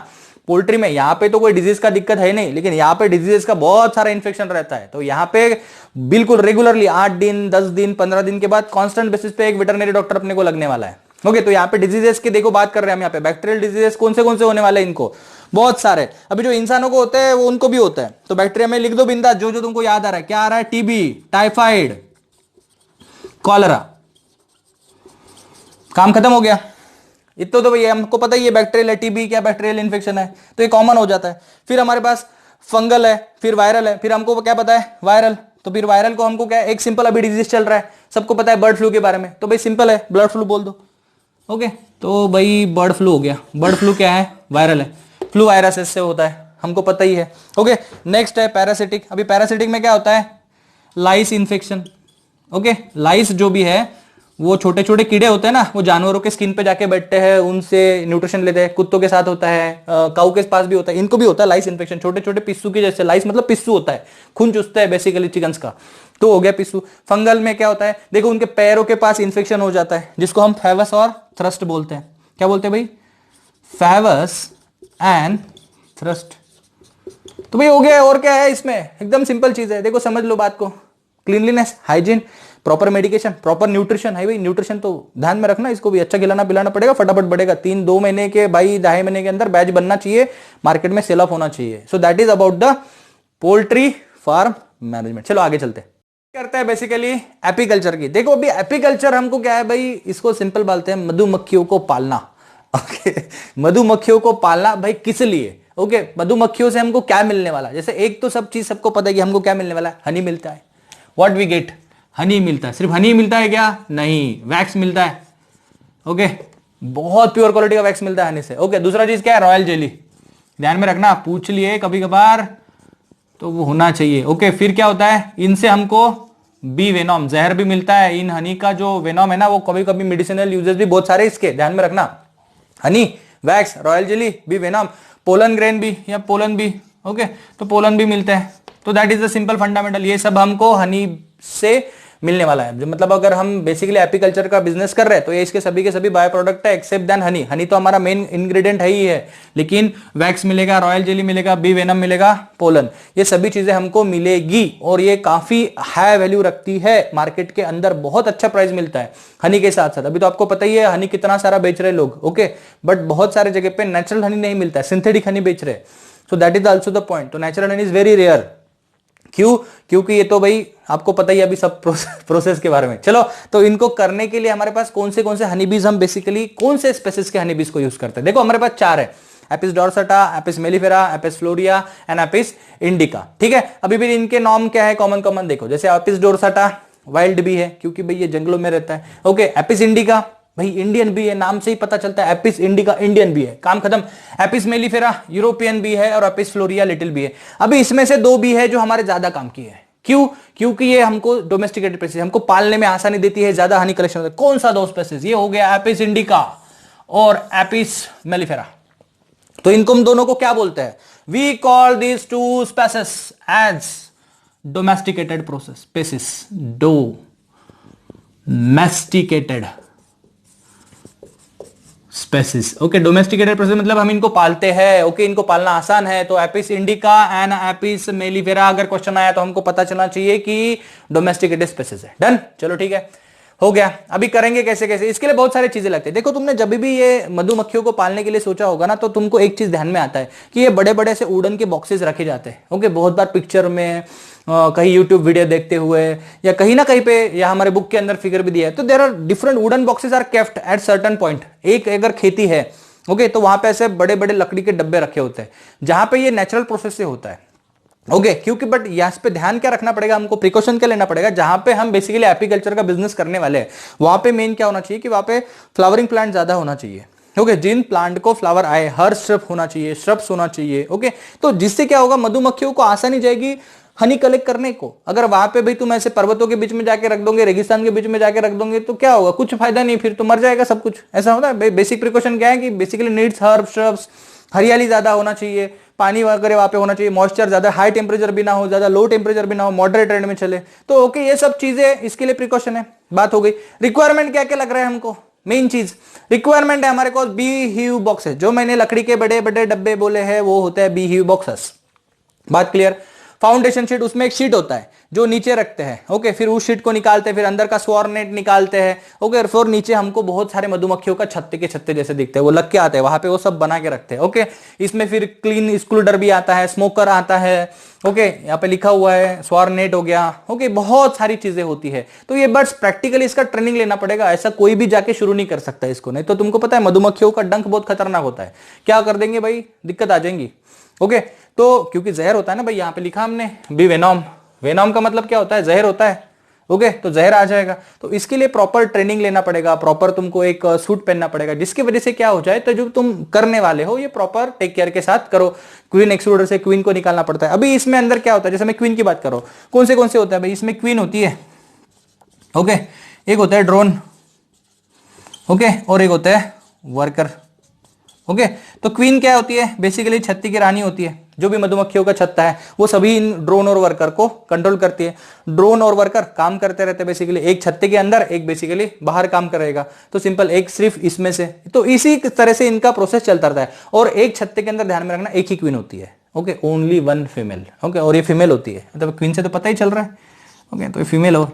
पोल्ट्री में, यहाँ पे तो कोई डिजीज का दिक्कत है नहीं, लेकिन यहाँ पे डिजीज का बहुत सारा इन्फेक्शन रहता है। तो यहाँ पे बिल्कुल रेगुलरली 8 दिन, 10 दिन, 15 दिन के बाद कॉन्स्टेंट बेसिस पे एक वेटरनरी डॉक्टर अपने को लगने वाला है। ओके, तो यहाँ पे डिजीजेस की देखो बात कर रहे हैं हम, यहाँ पे बैक्टीरियल डिजीजेस कौन से होने वाले हैं, इनको बहुत सारे। अभी जो इंसानों को होते हैं वो उनको भी होता है। तो बैक्टीरिया में लिख दो बिंदास, जो जो तुमको याद आ रहा है। क्या आ रहा है, टीबी, टाइफाइड, कॉलरा, काम खत्म हो गया। इतना तो भैया हमको पता ही है, बैक्टीरियल है, टीबी क्या बैक्टीरियल इन्फेक्शन है, तो ये कॉमन हो जाता है। फिर हमारे पास फंगल है, फिर वायरल है, फिर हमको क्या पता है, वायरल। तो फिर वायरल को हमको क्या है, एक सिंपल अभी डिजीज चल रहा है, सबको पता है बर्ड फ्लू के बारे में, तो भाई सिंपल है, ब्लड फ्लू बोल दो। ओके, तो भाई बर्ड फ्लू हो गया। बर्ड फ्लू क्या है, वायरल है, फ्लू वायरस से होता है, हमको पता ही है। ओके, नेक्स्ट है पैरासिटिक। अभी पैरासिटिक में क्या होता है, लाइस इन्फेक्शन। ओके, लाइस जो भी है वो छोटे छोटे कीड़े होते हैं ना, वो जानवरों के स्किन पे जाके बैठते हैं, उनसे न्यूट्रिशन लेते हैं। कुत्तों के साथ होता है, काऊ के पास भी होता है, इनको भी होता है लाइस इन्फेक्शन। छोटे छोटे पिस्सू की जैसे, लाइस मतलब पिस्सू होता है, खून चूसता है बेसिकली चिकन्स का, तो हो गया पिस्सू। फंगल में क्या होता है, देखो उनके पैरों के पास इन्फेक्शन हो जाता है, जिसको हम फेवस और थ्रस्ट बोलते हैं। क्या बोलते हैं भाई, फेवस एंड थ्रस्ट। तो भाई हो गया, और क्या है इसमें, एकदम सिंपल चीज है, देखो समझ लो बात को। Cleanliness, hygiene, proper medication, proper nutrition है भाई। न्यूट्रिशन तो ध्यान में रखना, इसको भी अच्छा खिलाना पिलाना पड़ेगा, फटाफट बढ़ेगा। 2 महीने के भाई 2.5 महीने के अंदर बैच बनना चाहिए, मार्केट में सेल ऑफ होना चाहिए। So that is about the poultry farm management. चलो आगे चलते करते हैं बेसिकली एपीकल्चर की। देखो अभी एपीकल्चर हमको क्या है भाई, इसको सिंपल बोलते हैं मधुमक्खियों को पालना। ओके, मधुमक्खियों को पालना भाई किस लिए, ओके, मधुमक्खियों से हमको क्या मिलने वाला। जैसे एक तो सब चीज सबको पता है कि हमको क्या मिलने वाला है, हनी मिलता है। व्हाट वी गेट, हनी मिलता है। सिर्फ हनी मिलता है क्या, नहीं, वैक्स मिलता है। ओके, बहुत प्योर क्वालिटी का वैक्स मिलता है हनी से। ओके, दूसरा चीज क्या है, रॉयल जेली। ध्यान में रखना, पूछ लिए कभी कभार तो वो होना चाहिए। ओके, फिर क्या होता है, इनसे हमको बी वेनॉम, जहर भी मिलता है। इन हनी का जो वेनॉम है ना, वो कभी कभी मेडिसिनल यूजेस भी बहुत सारे इसके, ध्यान में रखना। Honey, wax, royal jelly, bee venom, pollen grain भी या पोलन भी। ओके, तो पोलन भी मिलते हैं। तो that is the simple fundamental, ये सब हमको हनी से मिलने वाला है। मतलब अगर हम बेसिकली एपीकल्चर का बिजनेस कर रहे हैं तो ये इसके सभी के सभी बाय प्रोडक्ट है एक्सेप्ट देन हनी। हनी तो हमारा मेन इंग्रेडिएंट है ही है, लेकिन वैक्स मिलेगा, रॉयल जेली मिलेगा, बी वेनम मिलेगा, पोलन, ये सभी चीजें हमको मिलेगी। और ये काफी हाई वैल्यू रखती है मार्केट के अंदर, बहुत अच्छा प्राइस मिलता है हनी के साथ साथ। अभी तो आपको पता ही है हनी कितना सारा बेच रहे लोग। ओके, बट बहुत सारे जगह पे नेचुरल हनी नहीं मिलता है, सिंथेटिक हनी बेच रहे। So that is also the point. तो natural honey is very rare. क्यों? क्योंकि ये तो भाई आपको पता ही अभी सब प्रोसेस के बारे में। चलो, तो इनको करने के लिए हमारे पास कौन से हनीबीज, हम बेसिकली कौन से स्पेसिस के हनीबीज को यूज करते हैं? देखो हमारे पास 4 है, Apis डोर्साटा, Apis mellifera, Apis फ्लोरिया and Apis indica. ठीक है, अभी भी इनके नाम क्या है कॉमन देखो, जैसे एपिस डोर्साटा वाइल्ड बी है क्योंकि भाई ये जंगलों में रहता है। ओके, एपिस इंडिका भाई इंडियन बी है, नाम से ही पता चलता है एपिस इंडिका इंडियन बी है, काम खत्म। एपिस मेलिफेरा यूरोपियन बी है और एपिस फ्लोरिया लिटिल बी है। अभी इसमें से 2 बी है जो हमारे ज्यादा काम की है। क्यों? क्योंकि ये हमको डोमेस्टिकेटेड स्पीसीज, हमको पालने में आसानी देती है, ज्यादा हनी कलेक्शन होता है। कौन सा 2 स्पीसीज? ये हो गया एपिस इंडिका और एपिस मेलिफेरा। तो इनको हम दोनों को क्या बोलते हैं? We call this 2 species as domesticated process species, domesticated species. Okay, domesticated process मतलब हम इनको पालते हैं। ओके, इनको पालना आसान है। तो Apis indica and Apis mellifera अगर क्वेश्चन आया तो हमको पता चलना चाहिए कि डोमेस्टिकेटेड स्पेसिस है। डन, चलो ठीक है, हो गया। अभी करेंगे कैसे कैसे, इसके लिए बहुत सारी चीजें लगती है। देखो तुमने जब भी ये मधुमक्खियों को पालने के लिए सोचा होगा ना, तो तुमको एक चीज ध्यान में आता है कि ये बड़े बड़े से वुडन के बॉक्सेस रखे जाते हैं। ओके, बहुत बार पिक्चर में, कहीं यूट्यूब वीडियो देखते हुए या कहीं ना कहीं पे, या हमारे बुक के अंदर फिगर भी दिया है, तो there are different wooden boxes are kept at certain point. एक अगर खेती है, ओके, तो वहां पे ऐसे बड़े बड़े लकड़ी के डब्बे रखे होते हैं जहां पे ये नेचुरल प्रोसेस से होता है। ओके, क्योंकि बट यहाँ पे ध्यान क्या रखना पड़ेगा, हमको प्रिकॉशन क्या लेना पड़ेगा, जहां पे हम बेसिकली एपीकल्चर का बिजनेस करने वाले हैं वहां पे मेन क्या होना चाहिए कि वहां पे फ्लावरिंग प्लांट ज्यादा होना चाहिए। ओके, जिन प्लांट को फ्लावर आए, हर श्रप होना चाहिए, श्रप्स होना चाहिए। ओके, तो जिससे क्या होगा, मधुमक्खियों को आसानी जाएगी हनी कलेक्ट करने को। अगर वहां पे भाई तुम ऐसे पर्वतों के बीच में जाके रख दोगे, रेगिस्तान के बीच में जाके रख दोगे, तो क्या होगा, कुछ फायदा नहीं, फिर तो मर जाएगा सब कुछ। ऐसा होता है। बेसिक प्रिकॉशन क्या है कि बेसिकली नीड्स हर्ब श्रब्स, हरियाली ज्यादा होना चाहिए, पानी वगैरह वहां पे होना चाहिए, मॉइस्चर ज्यादा, हाई टेम्परेचर भी ना हो, ज्यादा लो टेम्परेचर भी ना हो, मॉडरेट रेंज में चले। तो ओके, ये सब चीजें इसके लिए प्रिकॉशन है। बात हो गई। रिक्वायरमेंट क्या क्या लग रहा है हमको? मेन चीज रिक्वायरमेंट है हमारे पास बी हीव बॉक्सेस। जो मैंने लकड़ी के बड़े बड़े डब्बे बोले हैं वो होते हैं बी हीव बॉक्सेस। बात क्लियर? फाउंडेशन शीट, उसमें एक शीट होता है जो नीचे रखते हैं। ओके, फिर उस शीट को निकालते हैं, फिर अंदर का स्वार्म नेट निकालते हैं। ओके, फिर नीचे हमको बहुत सारे मधुमक्खियों का छत्ते के छत्ते जैसे दिखते हैं, वो लग के आते हैं वहां पे, वो सब बना के रखते हैं। ओके, इसमें फिर क्लीन एक्सक्लूडर भी आता है, स्मोकर आता है। ओके, यहाँ पे लिखा हुआ है स्वार्म नेट हो गया। ओके, बहुत सारी चीजें होती है। तो ये बस प्रैक्टिकली इसका ट्रेनिंग लेना पड़ेगा। ऐसा कोई भी जाके शुरू नहीं कर सकता इसको, नहीं तो तुमको पता है मधुमक्खियों का डंक बहुत खतरनाक होता है। क्या कर देंगे भाई, दिक्कत आ जाएंगी। ओके, तो क्योंकि जहर होता है ना भाई, यहाँ पे लिखा हमने बी वेनॉम। वेनॉम का मतलब क्या होता है? जहर होता है। ओके, तो जहर आ जाएगा। तो इसके लिए प्रॉपर ट्रेनिंग लेना पड़ेगा, प्रॉपर तुमको एक सूट पहनना पड़ेगा, जिसकी वजह से क्या हो जाए, तो जो तुम करने वाले हो ये प्रॉपर टेक केयर के साथ करो। क्वीन एक्सक्लूडर से क्वीन को निकालना पड़ता है। अभी इसमें अंदर क्या होता है, जैसे मैं क्वीन की बात करो, कौन से होता है भाई? इसमें क्वीन होती है। ओके, एक होता है ड्रोन। ओके, और एक होता है वर्कर। ओके, तो क्वीन क्या होती है? बेसिकली छत्ते की रानी होती है। जो भी मधुमक्खियों का छत्ता है वो सभी इन ड्रोन और वर्कर को कंट्रोल करती है। ड्रोन और वर्कर काम करते रहते हैं बेसिकली, एक छत्ते के अंदर, एक बेसिकली बाहर काम करेगा। तो सिंपल, एक सिर्फ इसमें से, तो इसी तरह से इनका प्रोसेस चलता रहता है। और एक छत्ते के अंदर ध्यान में रखना, एक ही क्वीन होती है। Okay, only 1 female. ओके, और ये फीमेल होती है, मतलब क्वीन से तो पता ही चल रहा है। ओके, तो ये फीमेल हो,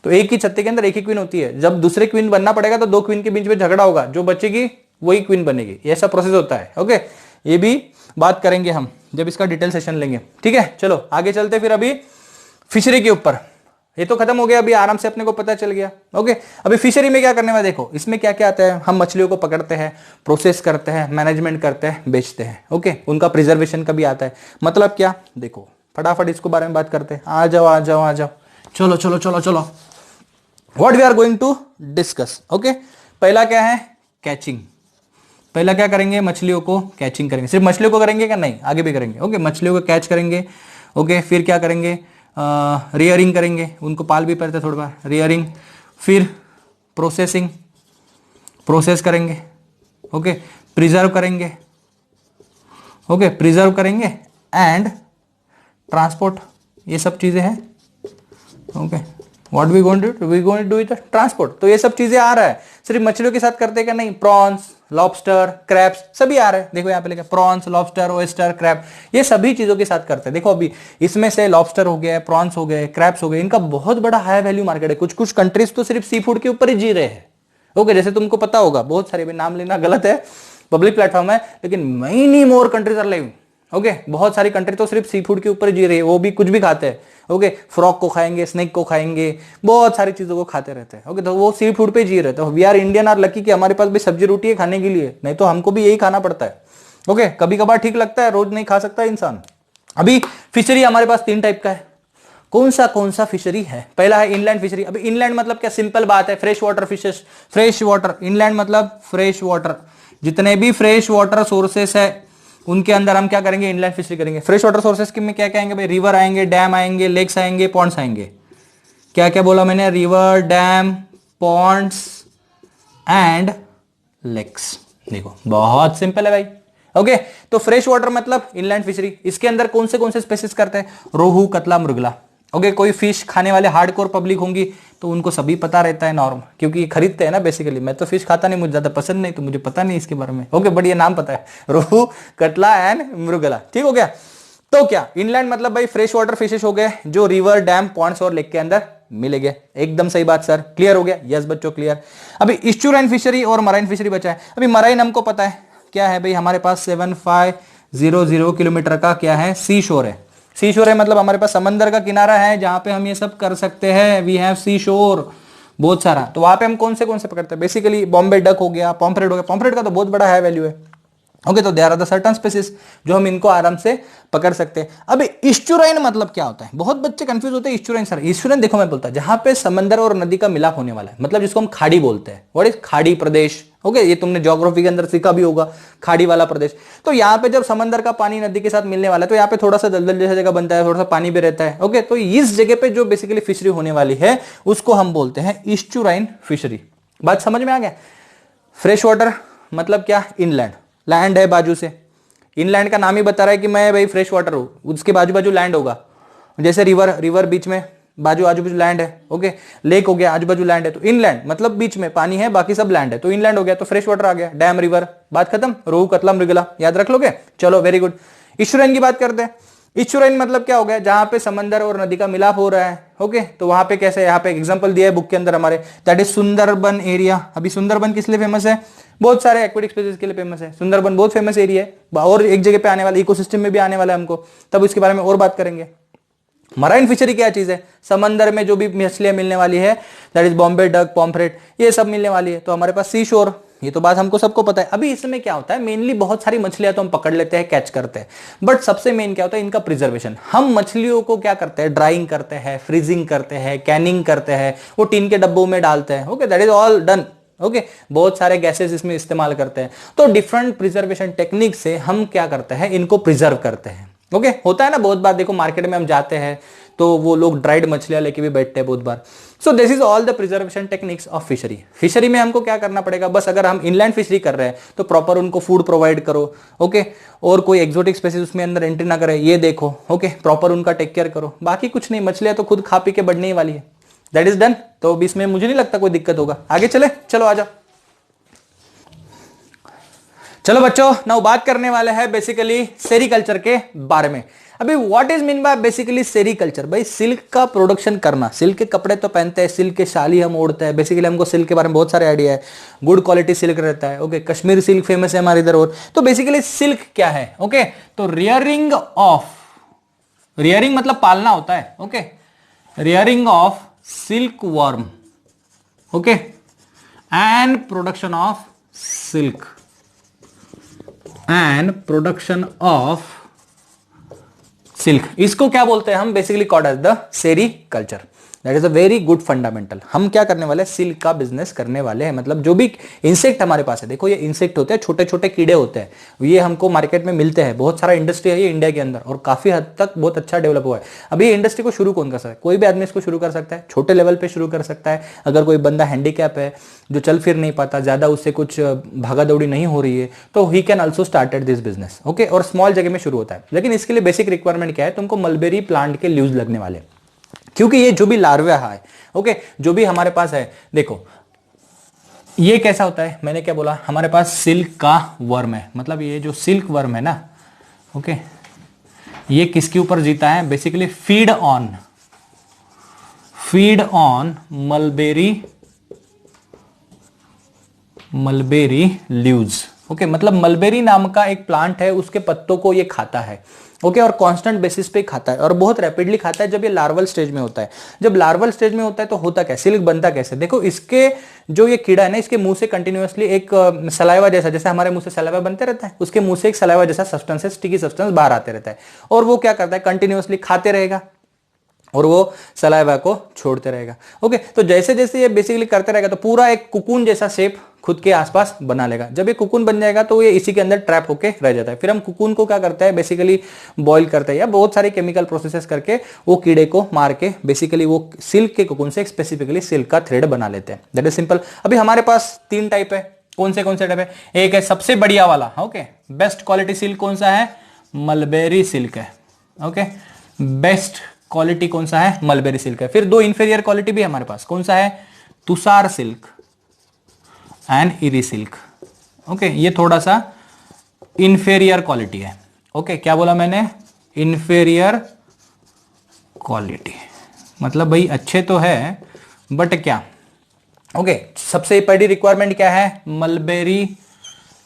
तो एक ही छत्ते के अंदर एक ही क्वीन होती है। जब दूसरे क्वीन बनना पड़ेगा तो 2 क्वीन के बीच में झगड़ा होगा, जो बचेगी वही क्वीन बनेगी। ऐसा प्रोसेस होता है। ओके, ये भी बात करेंगे हम जब इसका डिटेल सेशन लेंगे। ठीक है, चलो आगे चलते फिर अभी फिशरी के ऊपर। ये तो खत्म हो गया, अभी आराम से अपने को पता चल गया। ओके, अभी फिशरी में क्या करने में, देखो इसमें क्या क्या आता है। हम मछलियों को पकड़ते हैं, प्रोसेस करते हैं, मैनेजमेंट करते हैं, बेचते हैं। ओके, उनका प्रिजर्वेशन का भी आता है। मतलब क्या, देखो फटाफट इसको बारे में बात करते हैं। आ जाओ आ जाओ आ जाओ, चलो चलो चलो चलो। What we are going to discuss. Okay, पहला क्या है, कैचिंग। पहला क्या करेंगे, मछलियों को कैचिंग करेंगे। सिर्फ मछलियों को करेंगे क्या? नहीं, आगे भी करेंगे। ओके, मछलियों को कैच करेंगे। ओके, फिर क्या करेंगे, रियरिंग करेंगे, उनको पाल भी पड़ते थोड़ा बार, रियरिंग। फिर प्रोसेसिंग, प्रोसेस करेंगे। ओके, प्रिजर्व करेंगे। ओके, प्रिजर्व करेंगे एंड ट्रांसपोर्ट, ये सब चीजें हैं। Okay, what we going to do with transport. तो ये सब चीजें आ रहा है। सिर्फ मछलियों के साथ करते क्या? नहीं, प्रॉन्स, लॉबस्टर, क्रैब्स सभी आ रहे हैं। देखो यहाँ पे लिखा प्रॉन्स, लॉबस्टर, ओयस्टर, क्रैब, ये सभी चीजों के साथ करते हैं। देखो अभी इसमें से लॉबस्टर हो गया, प्रॉन्स हो गए, क्रैब्स हो गए, इनका बहुत बड़ा हाई वैल्यू मार्केट है। कुछ कुछ कंट्रीज तो सिर्फ सी फूड के ऊपर ही जी रहे हैं। ओके, जैसे तुमको पता होगा बहुत सारे, नाम लेना गलत है, पब्लिक प्लेटफॉर्म है, लेकिन many more countries are living. Okay बहुत सारी कंट्री तो सिर्फ सी फूड के ऊपर जी रही है, वो भी कुछ भी खाते हैं। ओके फ्रॉग को खाएंगे, स्नेक को खाएंगे, बहुत सारी चीजों को खाते रहते हैं। ओके तो वो सी फूड पे जी रहे थे। We are Indian are lucky कि हमारे पास भी सब्जी रोटी है खाने के लिए, नहीं तो हमको भी यही खाना पड़ता है। ओके कभी कभार ठीक लगता है, रोज नहीं खा सकता इंसान। अभी फिशरी हमारे पास 3 टाइप का है। कौन सा फिशरी है? पहला है इनलैंड फिशरी। अभी इनलैंड मतलब क्या, सिंपल बात है, fresh water fishes, fresh water. Inland मतलब फ्रेश वाटर, जितने भी फ्रेश वाटर सोर्सेस है उनके अंदर हम क्या करेंगे, इनलैंड फिशरी करेंगे। फ्रेश वाटर सोर्सेस में क्या क्या आएंगे भाई, रिवर आएंगे, डैम आएंगे, लेक्स आएंगे, पॉन्ड्स आएंगे। क्या क्या बोला मैंने, river, dam, ponds and lakes. देखो बहुत सिंपल है भाई। ओके तो फ्रेश वाटर मतलब इनलैंड फिशरी। इसके अंदर कौन से स्पेसिस करते हैं, रोहू, कतला, मृगला। ओके कोई फिश खाने वाले हार्डकोर पब्लिक होंगी तो उनको सभी पता रहता है नॉर्म, क्योंकि खरीदते हैं ना बेसिकली। मैं तो फिश खाता नहीं, मुझे ज्यादा पसंद नहीं, तो मुझे पता नहीं इसके बारे में। ओके बढ़िया नाम पता है, रोहू, कतला एंड मृगला। ठीक हो गया। तो क्या इनलैंड मतलब भाई फ्रेश वाटर फिशेस हो गए जो रिवर, डैम, पॉन्ड्स और लेक के अंदर मिलेंगे। एकदम सही बात सर, क्लियर हो गया? यस बच्चों क्लियर। अभी ईस्चुराइन फिशरी और मराइन फिशरी बचा है। अभी मराइन हमको पता है क्या है भाई, हमारे पास 7500 किलोमीटर का क्या है, सी शोर है। सी शोर है मतलब हमारे पास समंदर का किनारा है जहां पे हम ये सब कर सकते हैं। वी हैव सी शोर बहुत सारा। तो वहां पे हम कौन से पकड़ते हैं, बेसिकली बॉम्बे डक हो गया, पॉम्फ्रेट हो गया। पॉम्फ्रेट का तो बहुत बड़ा है वैल्यू है। ओके तो there are the certain species जो हम इनको आराम से पकड़ सकते हैं। अब ईस्चुराइन मतलब क्या होता है, बहुत बच्चे कंफ्यूज होते हैं। ईस्चुराइन सर, ईस्चुराइन देखो मैं बोलता जहां पे समंदर और नदी का मिलाप होने वाला है, मतलब जिसको हम खाड़ी बोलते हैं। व्हाट इज खाड़ी प्रदेश? ओके ये तुमने ज्योग्राफी के अंदर सीखा भी होगा, खाड़ी वाला प्रदेश। तो यहाँ पे जब समंदर का पानी नदी के साथ मिलने वाला है तो यहाँ पे थोड़ा सा दलदल जैसा जगह बनता है, थोड़ा सा पानी भी रहता है। ओके तो इस जगह पे जो बेसिकली फिशरी होने वाली है उसको हम बोलते हैं ईस्चुराइन फिशरी। बात समझ में आ गया? फ्रेश वाटर मतलब क्या, इनलैंड, लैंड है बाजू से। इनलैंड का नाम ही बता रहा है कि मैं भाई फ्रेश वाटर हूं, उसके बाजू बाजू लैंड होगा। जैसे रिवर बीच में, आजू बाजू लैंड है। ओके लेक हो गया, आजू बाजू लैंड है, तो इनलैंड मतलब बीच में पानी है, बाकी सब लैंड है, तो इनलैंड हो गया, तो फ्रेश वाटर आ गया। डैम, रिवर, बात खत्म। रोहू, कतला, मृगला याद रख लोगे? चलो वेरी गुड। ईस्चुराइन की बात करते हैं। ईस्चुराइन मतलब क्या हो गया, जहां पे समंदर और नदी का मिलाप हो रहा है। ओके तो वहां पे कैसे, यहाँ पे एग्जांपल दिया है बुक के अंदर हमारे, दैट इज सुंदरबन एरिया। अभी सुंदरबन किस लिए फेमस है, बहुत सारे एक्वेटिक स्पीसीज के लिए फेमस है। सुंदरबन बहुत फेमस एरिया है, और एक जगह पे आने वाला, इकोसिस्टम में भी आने वाला है हमको, तब इसके बारे में और बात करेंगे। मराइन फिशरी क्या चीज है, समंदर में जो भी मछलियां मिलने वाली है, that is Bombay duck, pomfret, ये सब मिलने वाली है। तो हमारे पास सी शोर, ये तो बात हमको सबको पता है। अभी इसमें क्या होता है, मेनली बहुत सारी मछलियां तो हम पकड़ लेते हैं, कैच करते हैं, बट सबसे मेन क्या होता है, इनका प्रिजर्वेशन। हम मछलियों को क्या करते हैं, ड्राइंग करते हैं, फ्रीजिंग करते हैं, कैनिंग करते हैं, वो टीन के डब्बों में डालते हैं। Okay that is all done. Okay बहुत सारे गैसेस इसमें इस्तेमाल करते हैं। तो डिफरेंट प्रिजर्वेशन टेक्निक से हम क्या करते हैं, इनको प्रिजर्व करते हैं। ओके होता है ना बहुत बार, देखो मार्केट में हम जाते हैं तो वो लोग ड्राइड मछलियां लेके भी बैठते हैं बहुत बार। So this is all the preservation techniques of fishery. Fishery में हमको क्या करना पड़ेगा, बस अगर हम इनलैंड फिशरी कर रहे हैं तो प्रॉपर उनको फूड प्रोवाइड करो। ओके और कोई एक्सोटिक स्पेसीज उसमें अंदर एंट्री ना करे, ये देखो। ओके प्रॉपर उनका टेक केयर करो, बाकी कुछ नहीं, मछलियां तो खुद खा पी के बढ़ने ही वाली है। That is done. तो इसमें मुझे नहीं लगता कोई दिक्कत होगा। आगे चले, चलो आ जाओ। चलो बच्चों नाउ बात करने वाले हैं बेसिकली सेरीकल्चर के बारे में। अभी what is mean by basically sericulture, भाई सिल्क का प्रोडक्शन करना। सिल्क के कपड़े तो पहनते हैं, सिल्क के शाली हम ओढ़ते हैं, बेसिकली हमको सिल्क के बारे में बहुत सारे आइडिया है। गुड क्वालिटी सिल्क रहता है। ओके कश्मीर सिल्क फेमस है हमारे इधर। और तो बेसिकली सिल्क क्या है, ओके तो रियरिंग ऑफ, रियरिंग मतलब पालना होता है। Okay rearing of silk worm, okay and production of silk, and production of silk, इसको क्या बोलते हैं हम basically called as the sericulture. That is a very good fundamental. हम क्या करने वाले हैं, सिल्क का बिजनेस करने वाले हैं। मतलब जो भी इंसेक्ट हमारे पास है, देखो ये इंसेक्ट होते हैं, छोटे छोटे कीड़े होते हैं, ये हमको मार्केट में मिलते हैं। बहुत सारा इंडस्ट्री है ये इंडिया के अंदर, और काफी हद तक बहुत अच्छा डेवलप हुआ है। अभी ये इंडस्ट्री को शुरू कौन कर सकता है, कोई भी आदमी इसको शुरू कर सकता है, छोटे लेवल पे शुरू कर सकता है। अगर कोई बंदा हैंडीकैप है, जो चल फिर नहीं पाता, ज्यादा उससे कुछ भागा दौड़ी नहीं हो रही है, तो he can also started this business. Okay और स्मॉल जगह में शुरू होता है। लेकिन इसके लिए बेसिक रिक्वायरमेंट क्या है, तुमको मलबेरी प्लांट के लीव्स लगने वाले, क्योंकि ये जो भी लार्वा है, ओके जो भी हमारे पास है, देखो ये कैसा होता है, मैंने क्या बोला, हमारे पास सिल्क का वर्म है। मतलब ये जो सिल्क वर्म है ना, ओके ये किसके ऊपर जीता है, basically feed on mulberry leaves. Okay मतलब मलबेरी नाम का एक प्लांट है, उसके पत्तों को ये खाता है। ओके और कांस्टेंट बेसिस पे खाता है और बहुत रैपिडली खाता है जब ये लार्वल स्टेज में होता है। जब लार्वल स्टेज में होता है तो होता क्या, सिल्क बनता कैसे, देखो इसके जो ये कीड़ा है ना, इसके मुंह से कंटिन्यूअसली एक सलाइवा जैसा, जैसे हमारे मुंह से सलाइवा बनते रहता है, उसके मुंह से एक सलाइवा जैसा सब्सटेंस, स्टिकी सब्सटेंस बाहर आते रहता है और वो क्या करता है, कंटिन्यूअसली खाते रहेगा और वो सलाइवा को छोड़ते रहेगा। ओके तो जैसे जैसे ये बेसिकली करते रहेगा तो पूरा एक कुकून जैसा शेप खुद के आसपास बना लेगा। जब ये कुकून बन जाएगा तो ये इसी के अंदर ट्रैप होके रह जाता है। फिर हम कुकून को क्या करते हैं, बेसिकली बॉईल करते हैं या बहुत सारे केमिकल प्रोसेसेस करके वो कीड़े को मार के बेसिकली वो सिल्क के कुकून से स्पेसिफिकली सिल्क का थ्रेड बना लेते हैं। That is simple. अभी हमारे पास 3 टाइप है। कौन से टाइप है, एक है सबसे बढ़िया वाला, ओके बेस्ट क्वालिटी सिल्क कौन सा है, मलबेरी सिल्क है। ओके बेस्ट क्वालिटी कौन सा है, मलबेरी सिल्क है। फिर 2 इंफीरियर क्वालिटी भी हमारे पास, कौन सा है, Tushar silk and eri silk. Okay ये थोड़ा सा इंफीरियर क्वालिटी है। ओके क्या बोला मैंने, इंफीरियर क्वालिटी, मतलब भाई अच्छे तो है बट क्या, ओके सबसे पहली रिक्वायरमेंट क्या है, मलबेरी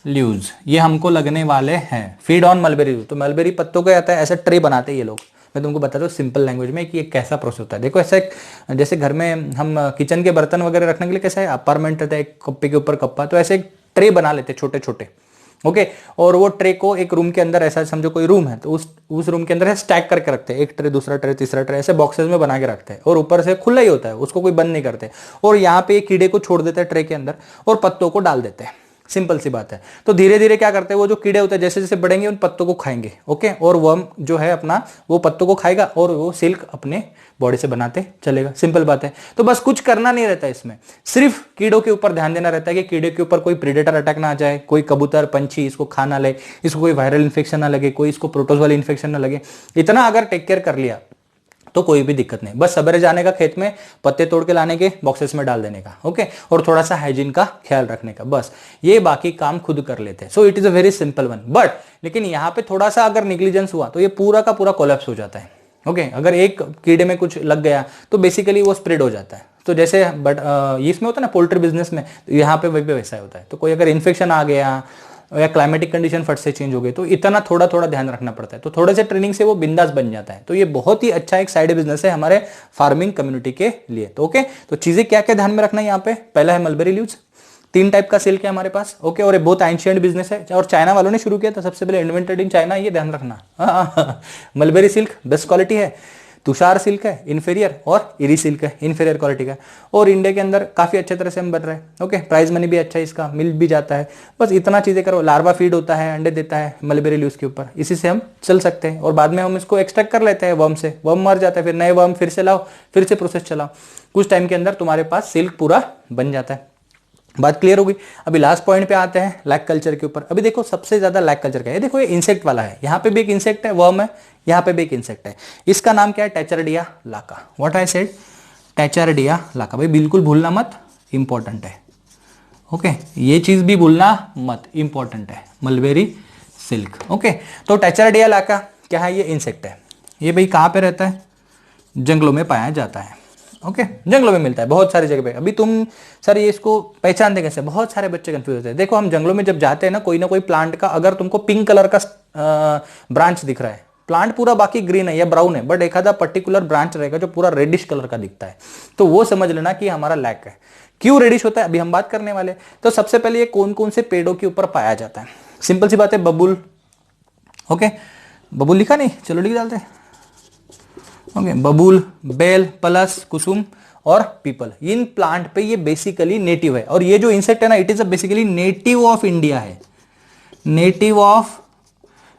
लीव्स, ये हमको लगने वाले हैं। फीड ऑन मलबेरी लीव्स, तो मलबेरी पत्तों का आता है, ऐसा ट्रे बनाते हैं ये लोग। मैं तुमको बताता हूँ सिंपल लैंग्वेज में कि ये कैसा प्रोसेस होता है। देखो ऐसा एक, जैसे घर में हम किचन के बर्तन वगैरह रखने के लिए कैसा है अपार्टमेंट रहता है, एक कप्पे के ऊपर कप्पा, तो ऐसे एक ट्रे बना लेते हैं छोटे छोटे। ओके और वो ट्रे को एक रूम के अंदर, ऐसा समझो कोई रूम है तो उस रूम के अंदर स्टैक करके रखते हैं, एक ट्रे दूसरा ट्रे तीसरा ट्रे, ऐसे बॉक्सेस में बना के रखते हैं और ऊपर से खुला ही होता है, उसको कोई बंद नहीं करते। और यहाँ पे कीड़े को छोड़ देते हैं ट्रे के अंदर और पत्तों को डाल देते हैं। सिंपल सी बात है। तो धीरे धीरे क्या करते हैं, वो जो कीड़े होते हैं जैसे जैसे बढ़ेंगे उन पत्तों को खाएंगे। ओके और वर्म जो है अपना वो पत्तों को खाएगा और वो सिल्क अपने बॉडी से बनाते चलेगा। सिंपल बात है। तो बस कुछ करना नहीं रहता इसमें, सिर्फ कीड़ों के ऊपर ध्यान देना रहता है कि कीड़े के ऊपर कोई प्रेडेटर अटैक ना आ जाए, कोई कबूतर पंछी इसको खा ना ले, इसको कोई वायरल इन्फेक्शन ना लगे, कोई इसको प्रोटोजोअल इन्फेक्शन ना लगे। इतना अगर टेक केयर कर लिया तो कोई भी दिक्कत नहीं। बस सवेरे जाने का खेत में, पत्ते तोड़ के लाने के, बॉक्सेस में डाल देने का। ओके और थोड़ा सा हाइजीन का ख्याल रखने का, बस ये बाकी काम खुद कर लेते हैं। So it is a very simple one. But लेकिन यहाँ पे थोड़ा सा अगर निग्लिजेंस हुआ तो ये पूरा का पूरा कोलैप्स हो जाता है। ओके अगर एक कीड़े में कुछ लग गया तो बेसिकली वो स्प्रेड हो जाता है। तो जैसे बट इसमें होता है ना पोल्ट्री बिजनेस में, तो यहाँ पे वही पे वैसा होता है। तो कोई अगर इन्फेक्शन आ गया या क्लाइमेटिक कंडीशन फट से चेंज हो गई तो इतना थोड़ा थोड़ा ध्यान रखना पड़ता है। तो थोड़े से ट्रेनिंग से वो बिंदास बन जाता है। तो ये बहुत ही अच्छा एक साइड बिजनेस है हमारे फार्मिंग कम्युनिटी के लिए। तो ओके तो चीजें क्या क्या ध्यान में रखना है यहाँ पे, पहला है मलबेरी लीव्स, 3 टाइप का सिल्क है हमारे पास। ओके और ये बहुत एंशिएंट बिजनेस है और चाइना वालों ने शुरू किया था, सबसे पहले इन्वेंटेड इन चाइना, ये ध्यान रखना। मलबेरी सिल्क बेस्ट क्वालिटी है, तुषार सिल्क है इंफीरियर और इरी सिल्क है इंफीरियर क्वालिटी का। और इंडिया के अंदर काफी अच्छे तरह से हम बन रहे हैं। ओके प्राइस मनी भी अच्छा है इसका, मिल भी जाता है। बस इतना चीजें करो, लार्वा फीड होता है, अंडे देता है मलबेरी लीव्स के ऊपर, इसी से हम चल सकते हैं। और बाद में हम इसको एक्सट्रैक्ट कर लेते हैं वर्म से, वर्म मर जाता है, फिर नए वर्म फिर से लाओ, फिर से प्रोसेस चलाओ, कुछ टाइम के अंदर तुम्हारे पास सिल्क पूरा बन जाता है। बात क्लियर होगी। अभी लास्ट पॉइंट पे आते हैं लैक कल्चर के ऊपर। अभी देखो सबसे ज्यादा लैक कल्चर का है, देखो ये इंसेक्ट वाला है, यहाँ पे भी एक इंसेक्ट है, वर्म है, यहाँ पे भी एक इंसेक्ट है। इसका नाम क्या है, Tachardia lacca. What I said, Tachardia lacca. भाई बिल्कुल भूलना मत, इंपॉर्टेंट है। ओके ये चीज भी भूलना मत, इंपॉर्टेंट है, मलबेरी सिल्क। ओके तो टैचरडिया लाका क्या है, ये इंसेक्ट है। ये भाई कहाँ पे रहता है, जंगलों में पाया जाता है। ओके जंगलों में मिलता है बहुत सारी जगह पे। अभी तुम सर ये इसको पहचानते कैसे, बहुत सारे बच्चे कंफ्यूज होते हैं। देखो हम जंगलों में जब जाते हैं ना कोई प्लांट का अगर तुमको पिंक कलर का ब्रांच दिख रहा है, प्लांट पूरा बाकी ग्रीन है या ब्राउन है, बट एक आधा पर्टिकुलर ब्रांच रहेगा जो पूरा रेडिश कलर का दिखता है, तो वो समझ लेना कि हमारा लैक है। क्यों रेडिश होता है अभी हम बात करने वाले। तो सबसे पहले ये कौन कौन से पेड़ों के ऊपर पाया जाता है, सिंपल सी बात है, बबूल। ओके बबूल लिखा नहीं, चलो लिख डालते हैं। ओके बबूल, बेल, पलस, कुसुम और पीपल, इन प्लांट पे ये बेसिकली नेटिव है। और ये जो इंसेक्ट है ना, it is basically native of India है, नेटिव ऑफ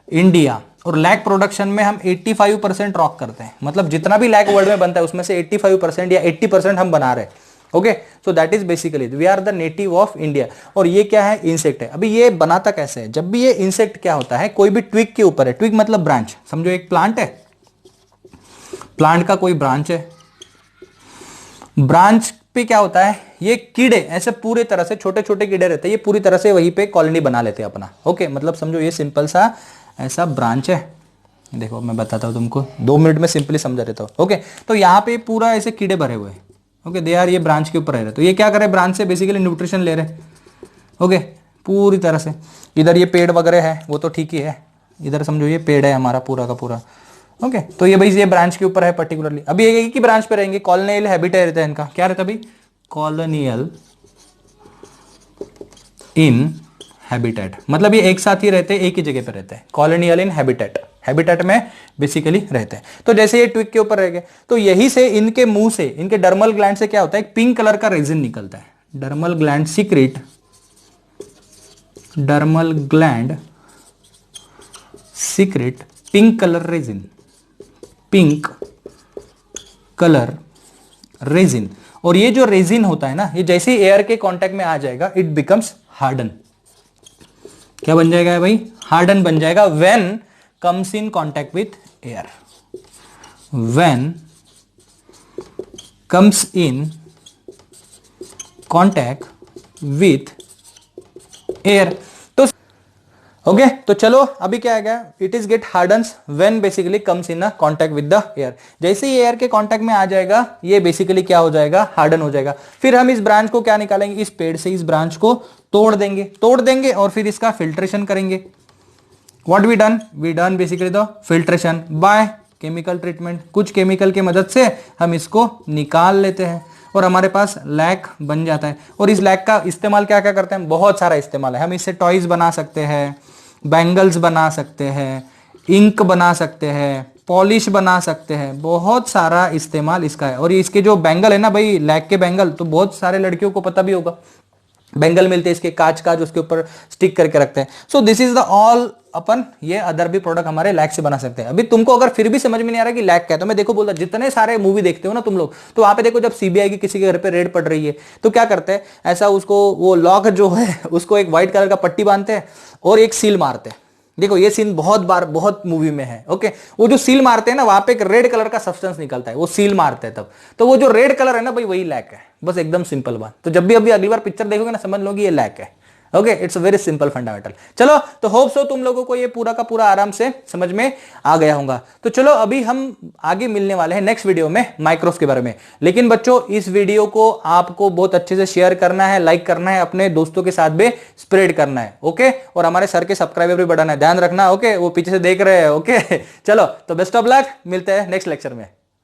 इंडिया। और लैक प्रोडक्शन में हम 85% रॉक करते हैं, मतलब जितना भी लैक वर्ल्ड में बनता है उसमें से 85% या 80% हम बना रहे हैं। Okay so that is basically we are the native of India. और ये क्या है, इंसेक्ट है। अभी ये बनाता कैसे है, जब भी ये इंसेक्ट क्या होता है, कोई भी ट्विग के ऊपर है, ट्विग मतलब ब्रांच, समझो एक प्लांट है, प्लांट का कोई ब्रांच है, ब्रांच पे क्या होता है, ये कीड़े ऐसे पूरे तरह से छोटे छोटे कीड़े रहते हैं, ये पूरी तरह से वहीं पे कॉलोनी बना लेते हैं अपना। ओके मतलब समझो ये सिंपल सा ऐसा ब्रांच है। देखो मैं बताता हूँ तुमको, 2 मिनट में सिंपली समझा देता हूँ। ओके तो यहाँ पे पूरा ऐसे कीड़े भरे हुए हैं। ओके दे आर, ये ब्रांच के ऊपर रह रहे, तो ये क्या कर रहे हैं, ब्रांच से बेसिकली न्यूट्रिशन ले रहे हैं। ओके पूरी तरह से। इधर ये पेड़ वगैरह है वो तो ठीक ही है, इधर समझो ये पेड़ है हमारा पूरा का पूरा। ओके, तो ये भाई ये ब्रांच के ऊपर है पर्टिकुलरली। अभी एक ही ब्रांच पे रहेंगे, कॉलोनियल हैबिटेट रहता है इनका। क्या रहता है भाई? कॉलोनियल इन हैबिटेट, मतलब ये एक साथ ही रहते हैं, एक ही जगह पे रहते हैं। कॉलोनियल इन हैबिटेट, हैबिटेट में बेसिकली रहते हैं। तो जैसे ये ट्विग के ऊपर रह गए, तो यही से इनके मुंह से, इनके डर्मल ग्लैंड से क्या होता है, एक पिंक कलर का रेजिन निकलता है। Dermal gland secret, dermal gland secret pink colour resin, pink colour resin. और ये जो रेजिन होता है ना, ये जैसे ही एयर के कांटेक्ट में आ जाएगा, इट बिकम्स हार्डन। क्या बन जाएगा भाई? हार्डन बन जाएगा। When comes in contact with air, when comes in contact with air. तो ओके, तो चलो अभी क्या आ गया, it is get hardens when basically comes in contact with the air. जैसे ही एयर के कांटेक्ट में आ जाएगा, ये बेसिकली क्या हो जाएगा, हार्डन हो जाएगा। फिर हम इस ब्रांच को क्या निकालेंगे, इस पेड़ से इस ब्रांच को तोड़ देंगे और फिर इसका फिल्ट्रेशन करेंगे। What we done basically the filtration by chemical treatment. कुछ केमिकल की मदद से हम इसको निकाल लेते हैं और हमारे पास लैक बन जाता है। और इस लैक का इस्तेमाल क्या क्या करते हैं, बहुत सारा इस्तेमाल है। हम इससे टॉयज बना सकते हैं, बैंगल्स बना सकते हैं, इंक बना सकते हैं, पॉलिश बना सकते हैं, बहुत सारा इस्तेमाल इसका है। और ये इसके जो बैंगल है ना भाई, लैक के बैंगल, तो बहुत सारे लड़कियों को पता भी होगा, बैंगल मिलते हैं इसके कांच का, जो उसके ऊपर स्टिक करके रखते हैं। So this is the all अपन ये अदर भी प्रोडक्ट हमारे लैक से बना सकते हैं। अभी तुमको अगर फिर भी समझ में नहीं आ रहा कि लैक क्या है, तो मैं देखो बोलता, जितने सारे मूवी देखते हो ना तुम लोग, तो वहां पे देखो जब सीबीआई की किसी के घर पे रेड पड़ रही है, तो क्या करते हैं, ऐसा उसको वो लॉक जो है उसको एक व्हाइट कलर का पट्टी बांधते हैं और एक सील मारते हैं। देखो ये सीन बहुत बार बहुत मूवी में है। ओके, वो जो सील मारते हैं ना, वहां पे एक रेड कलर का सब्सटेंस निकलता है, वो सील मारते हैं तब, तो वो जो रेड कलर है ना भाई, वही लैक है। बस एकदम सिंपल बात। तो जब भी अभी अगली बार पिक्चर देखोगे ना, समझ लो कि ये लैक है। Okay, it's a very simple fundamental. चलो, तो होप सो तुम लोगों को ये पूरा का पूरा आराम से समझ में आ गया होगा। तो चलो अभी हम आगे मिलने वाले हैं नेक्स्ट वीडियो में माइक्रोस के बारे में। लेकिन बच्चों, इस वीडियो को आपको बहुत अच्छे से शेयर करना है, लाइक करना है, अपने दोस्तों के साथ भी स्प्रेड करना है। ओके, और हमारे सर के सब्सक्राइबर भी बढ़ाना है, ध्यान रखना। ओके, वो पीछे से देख रहे हैं। ओके, चलो तो बेस्ट ऑफ लक, मिलते हैं नेक्स्ट लेक्चर में।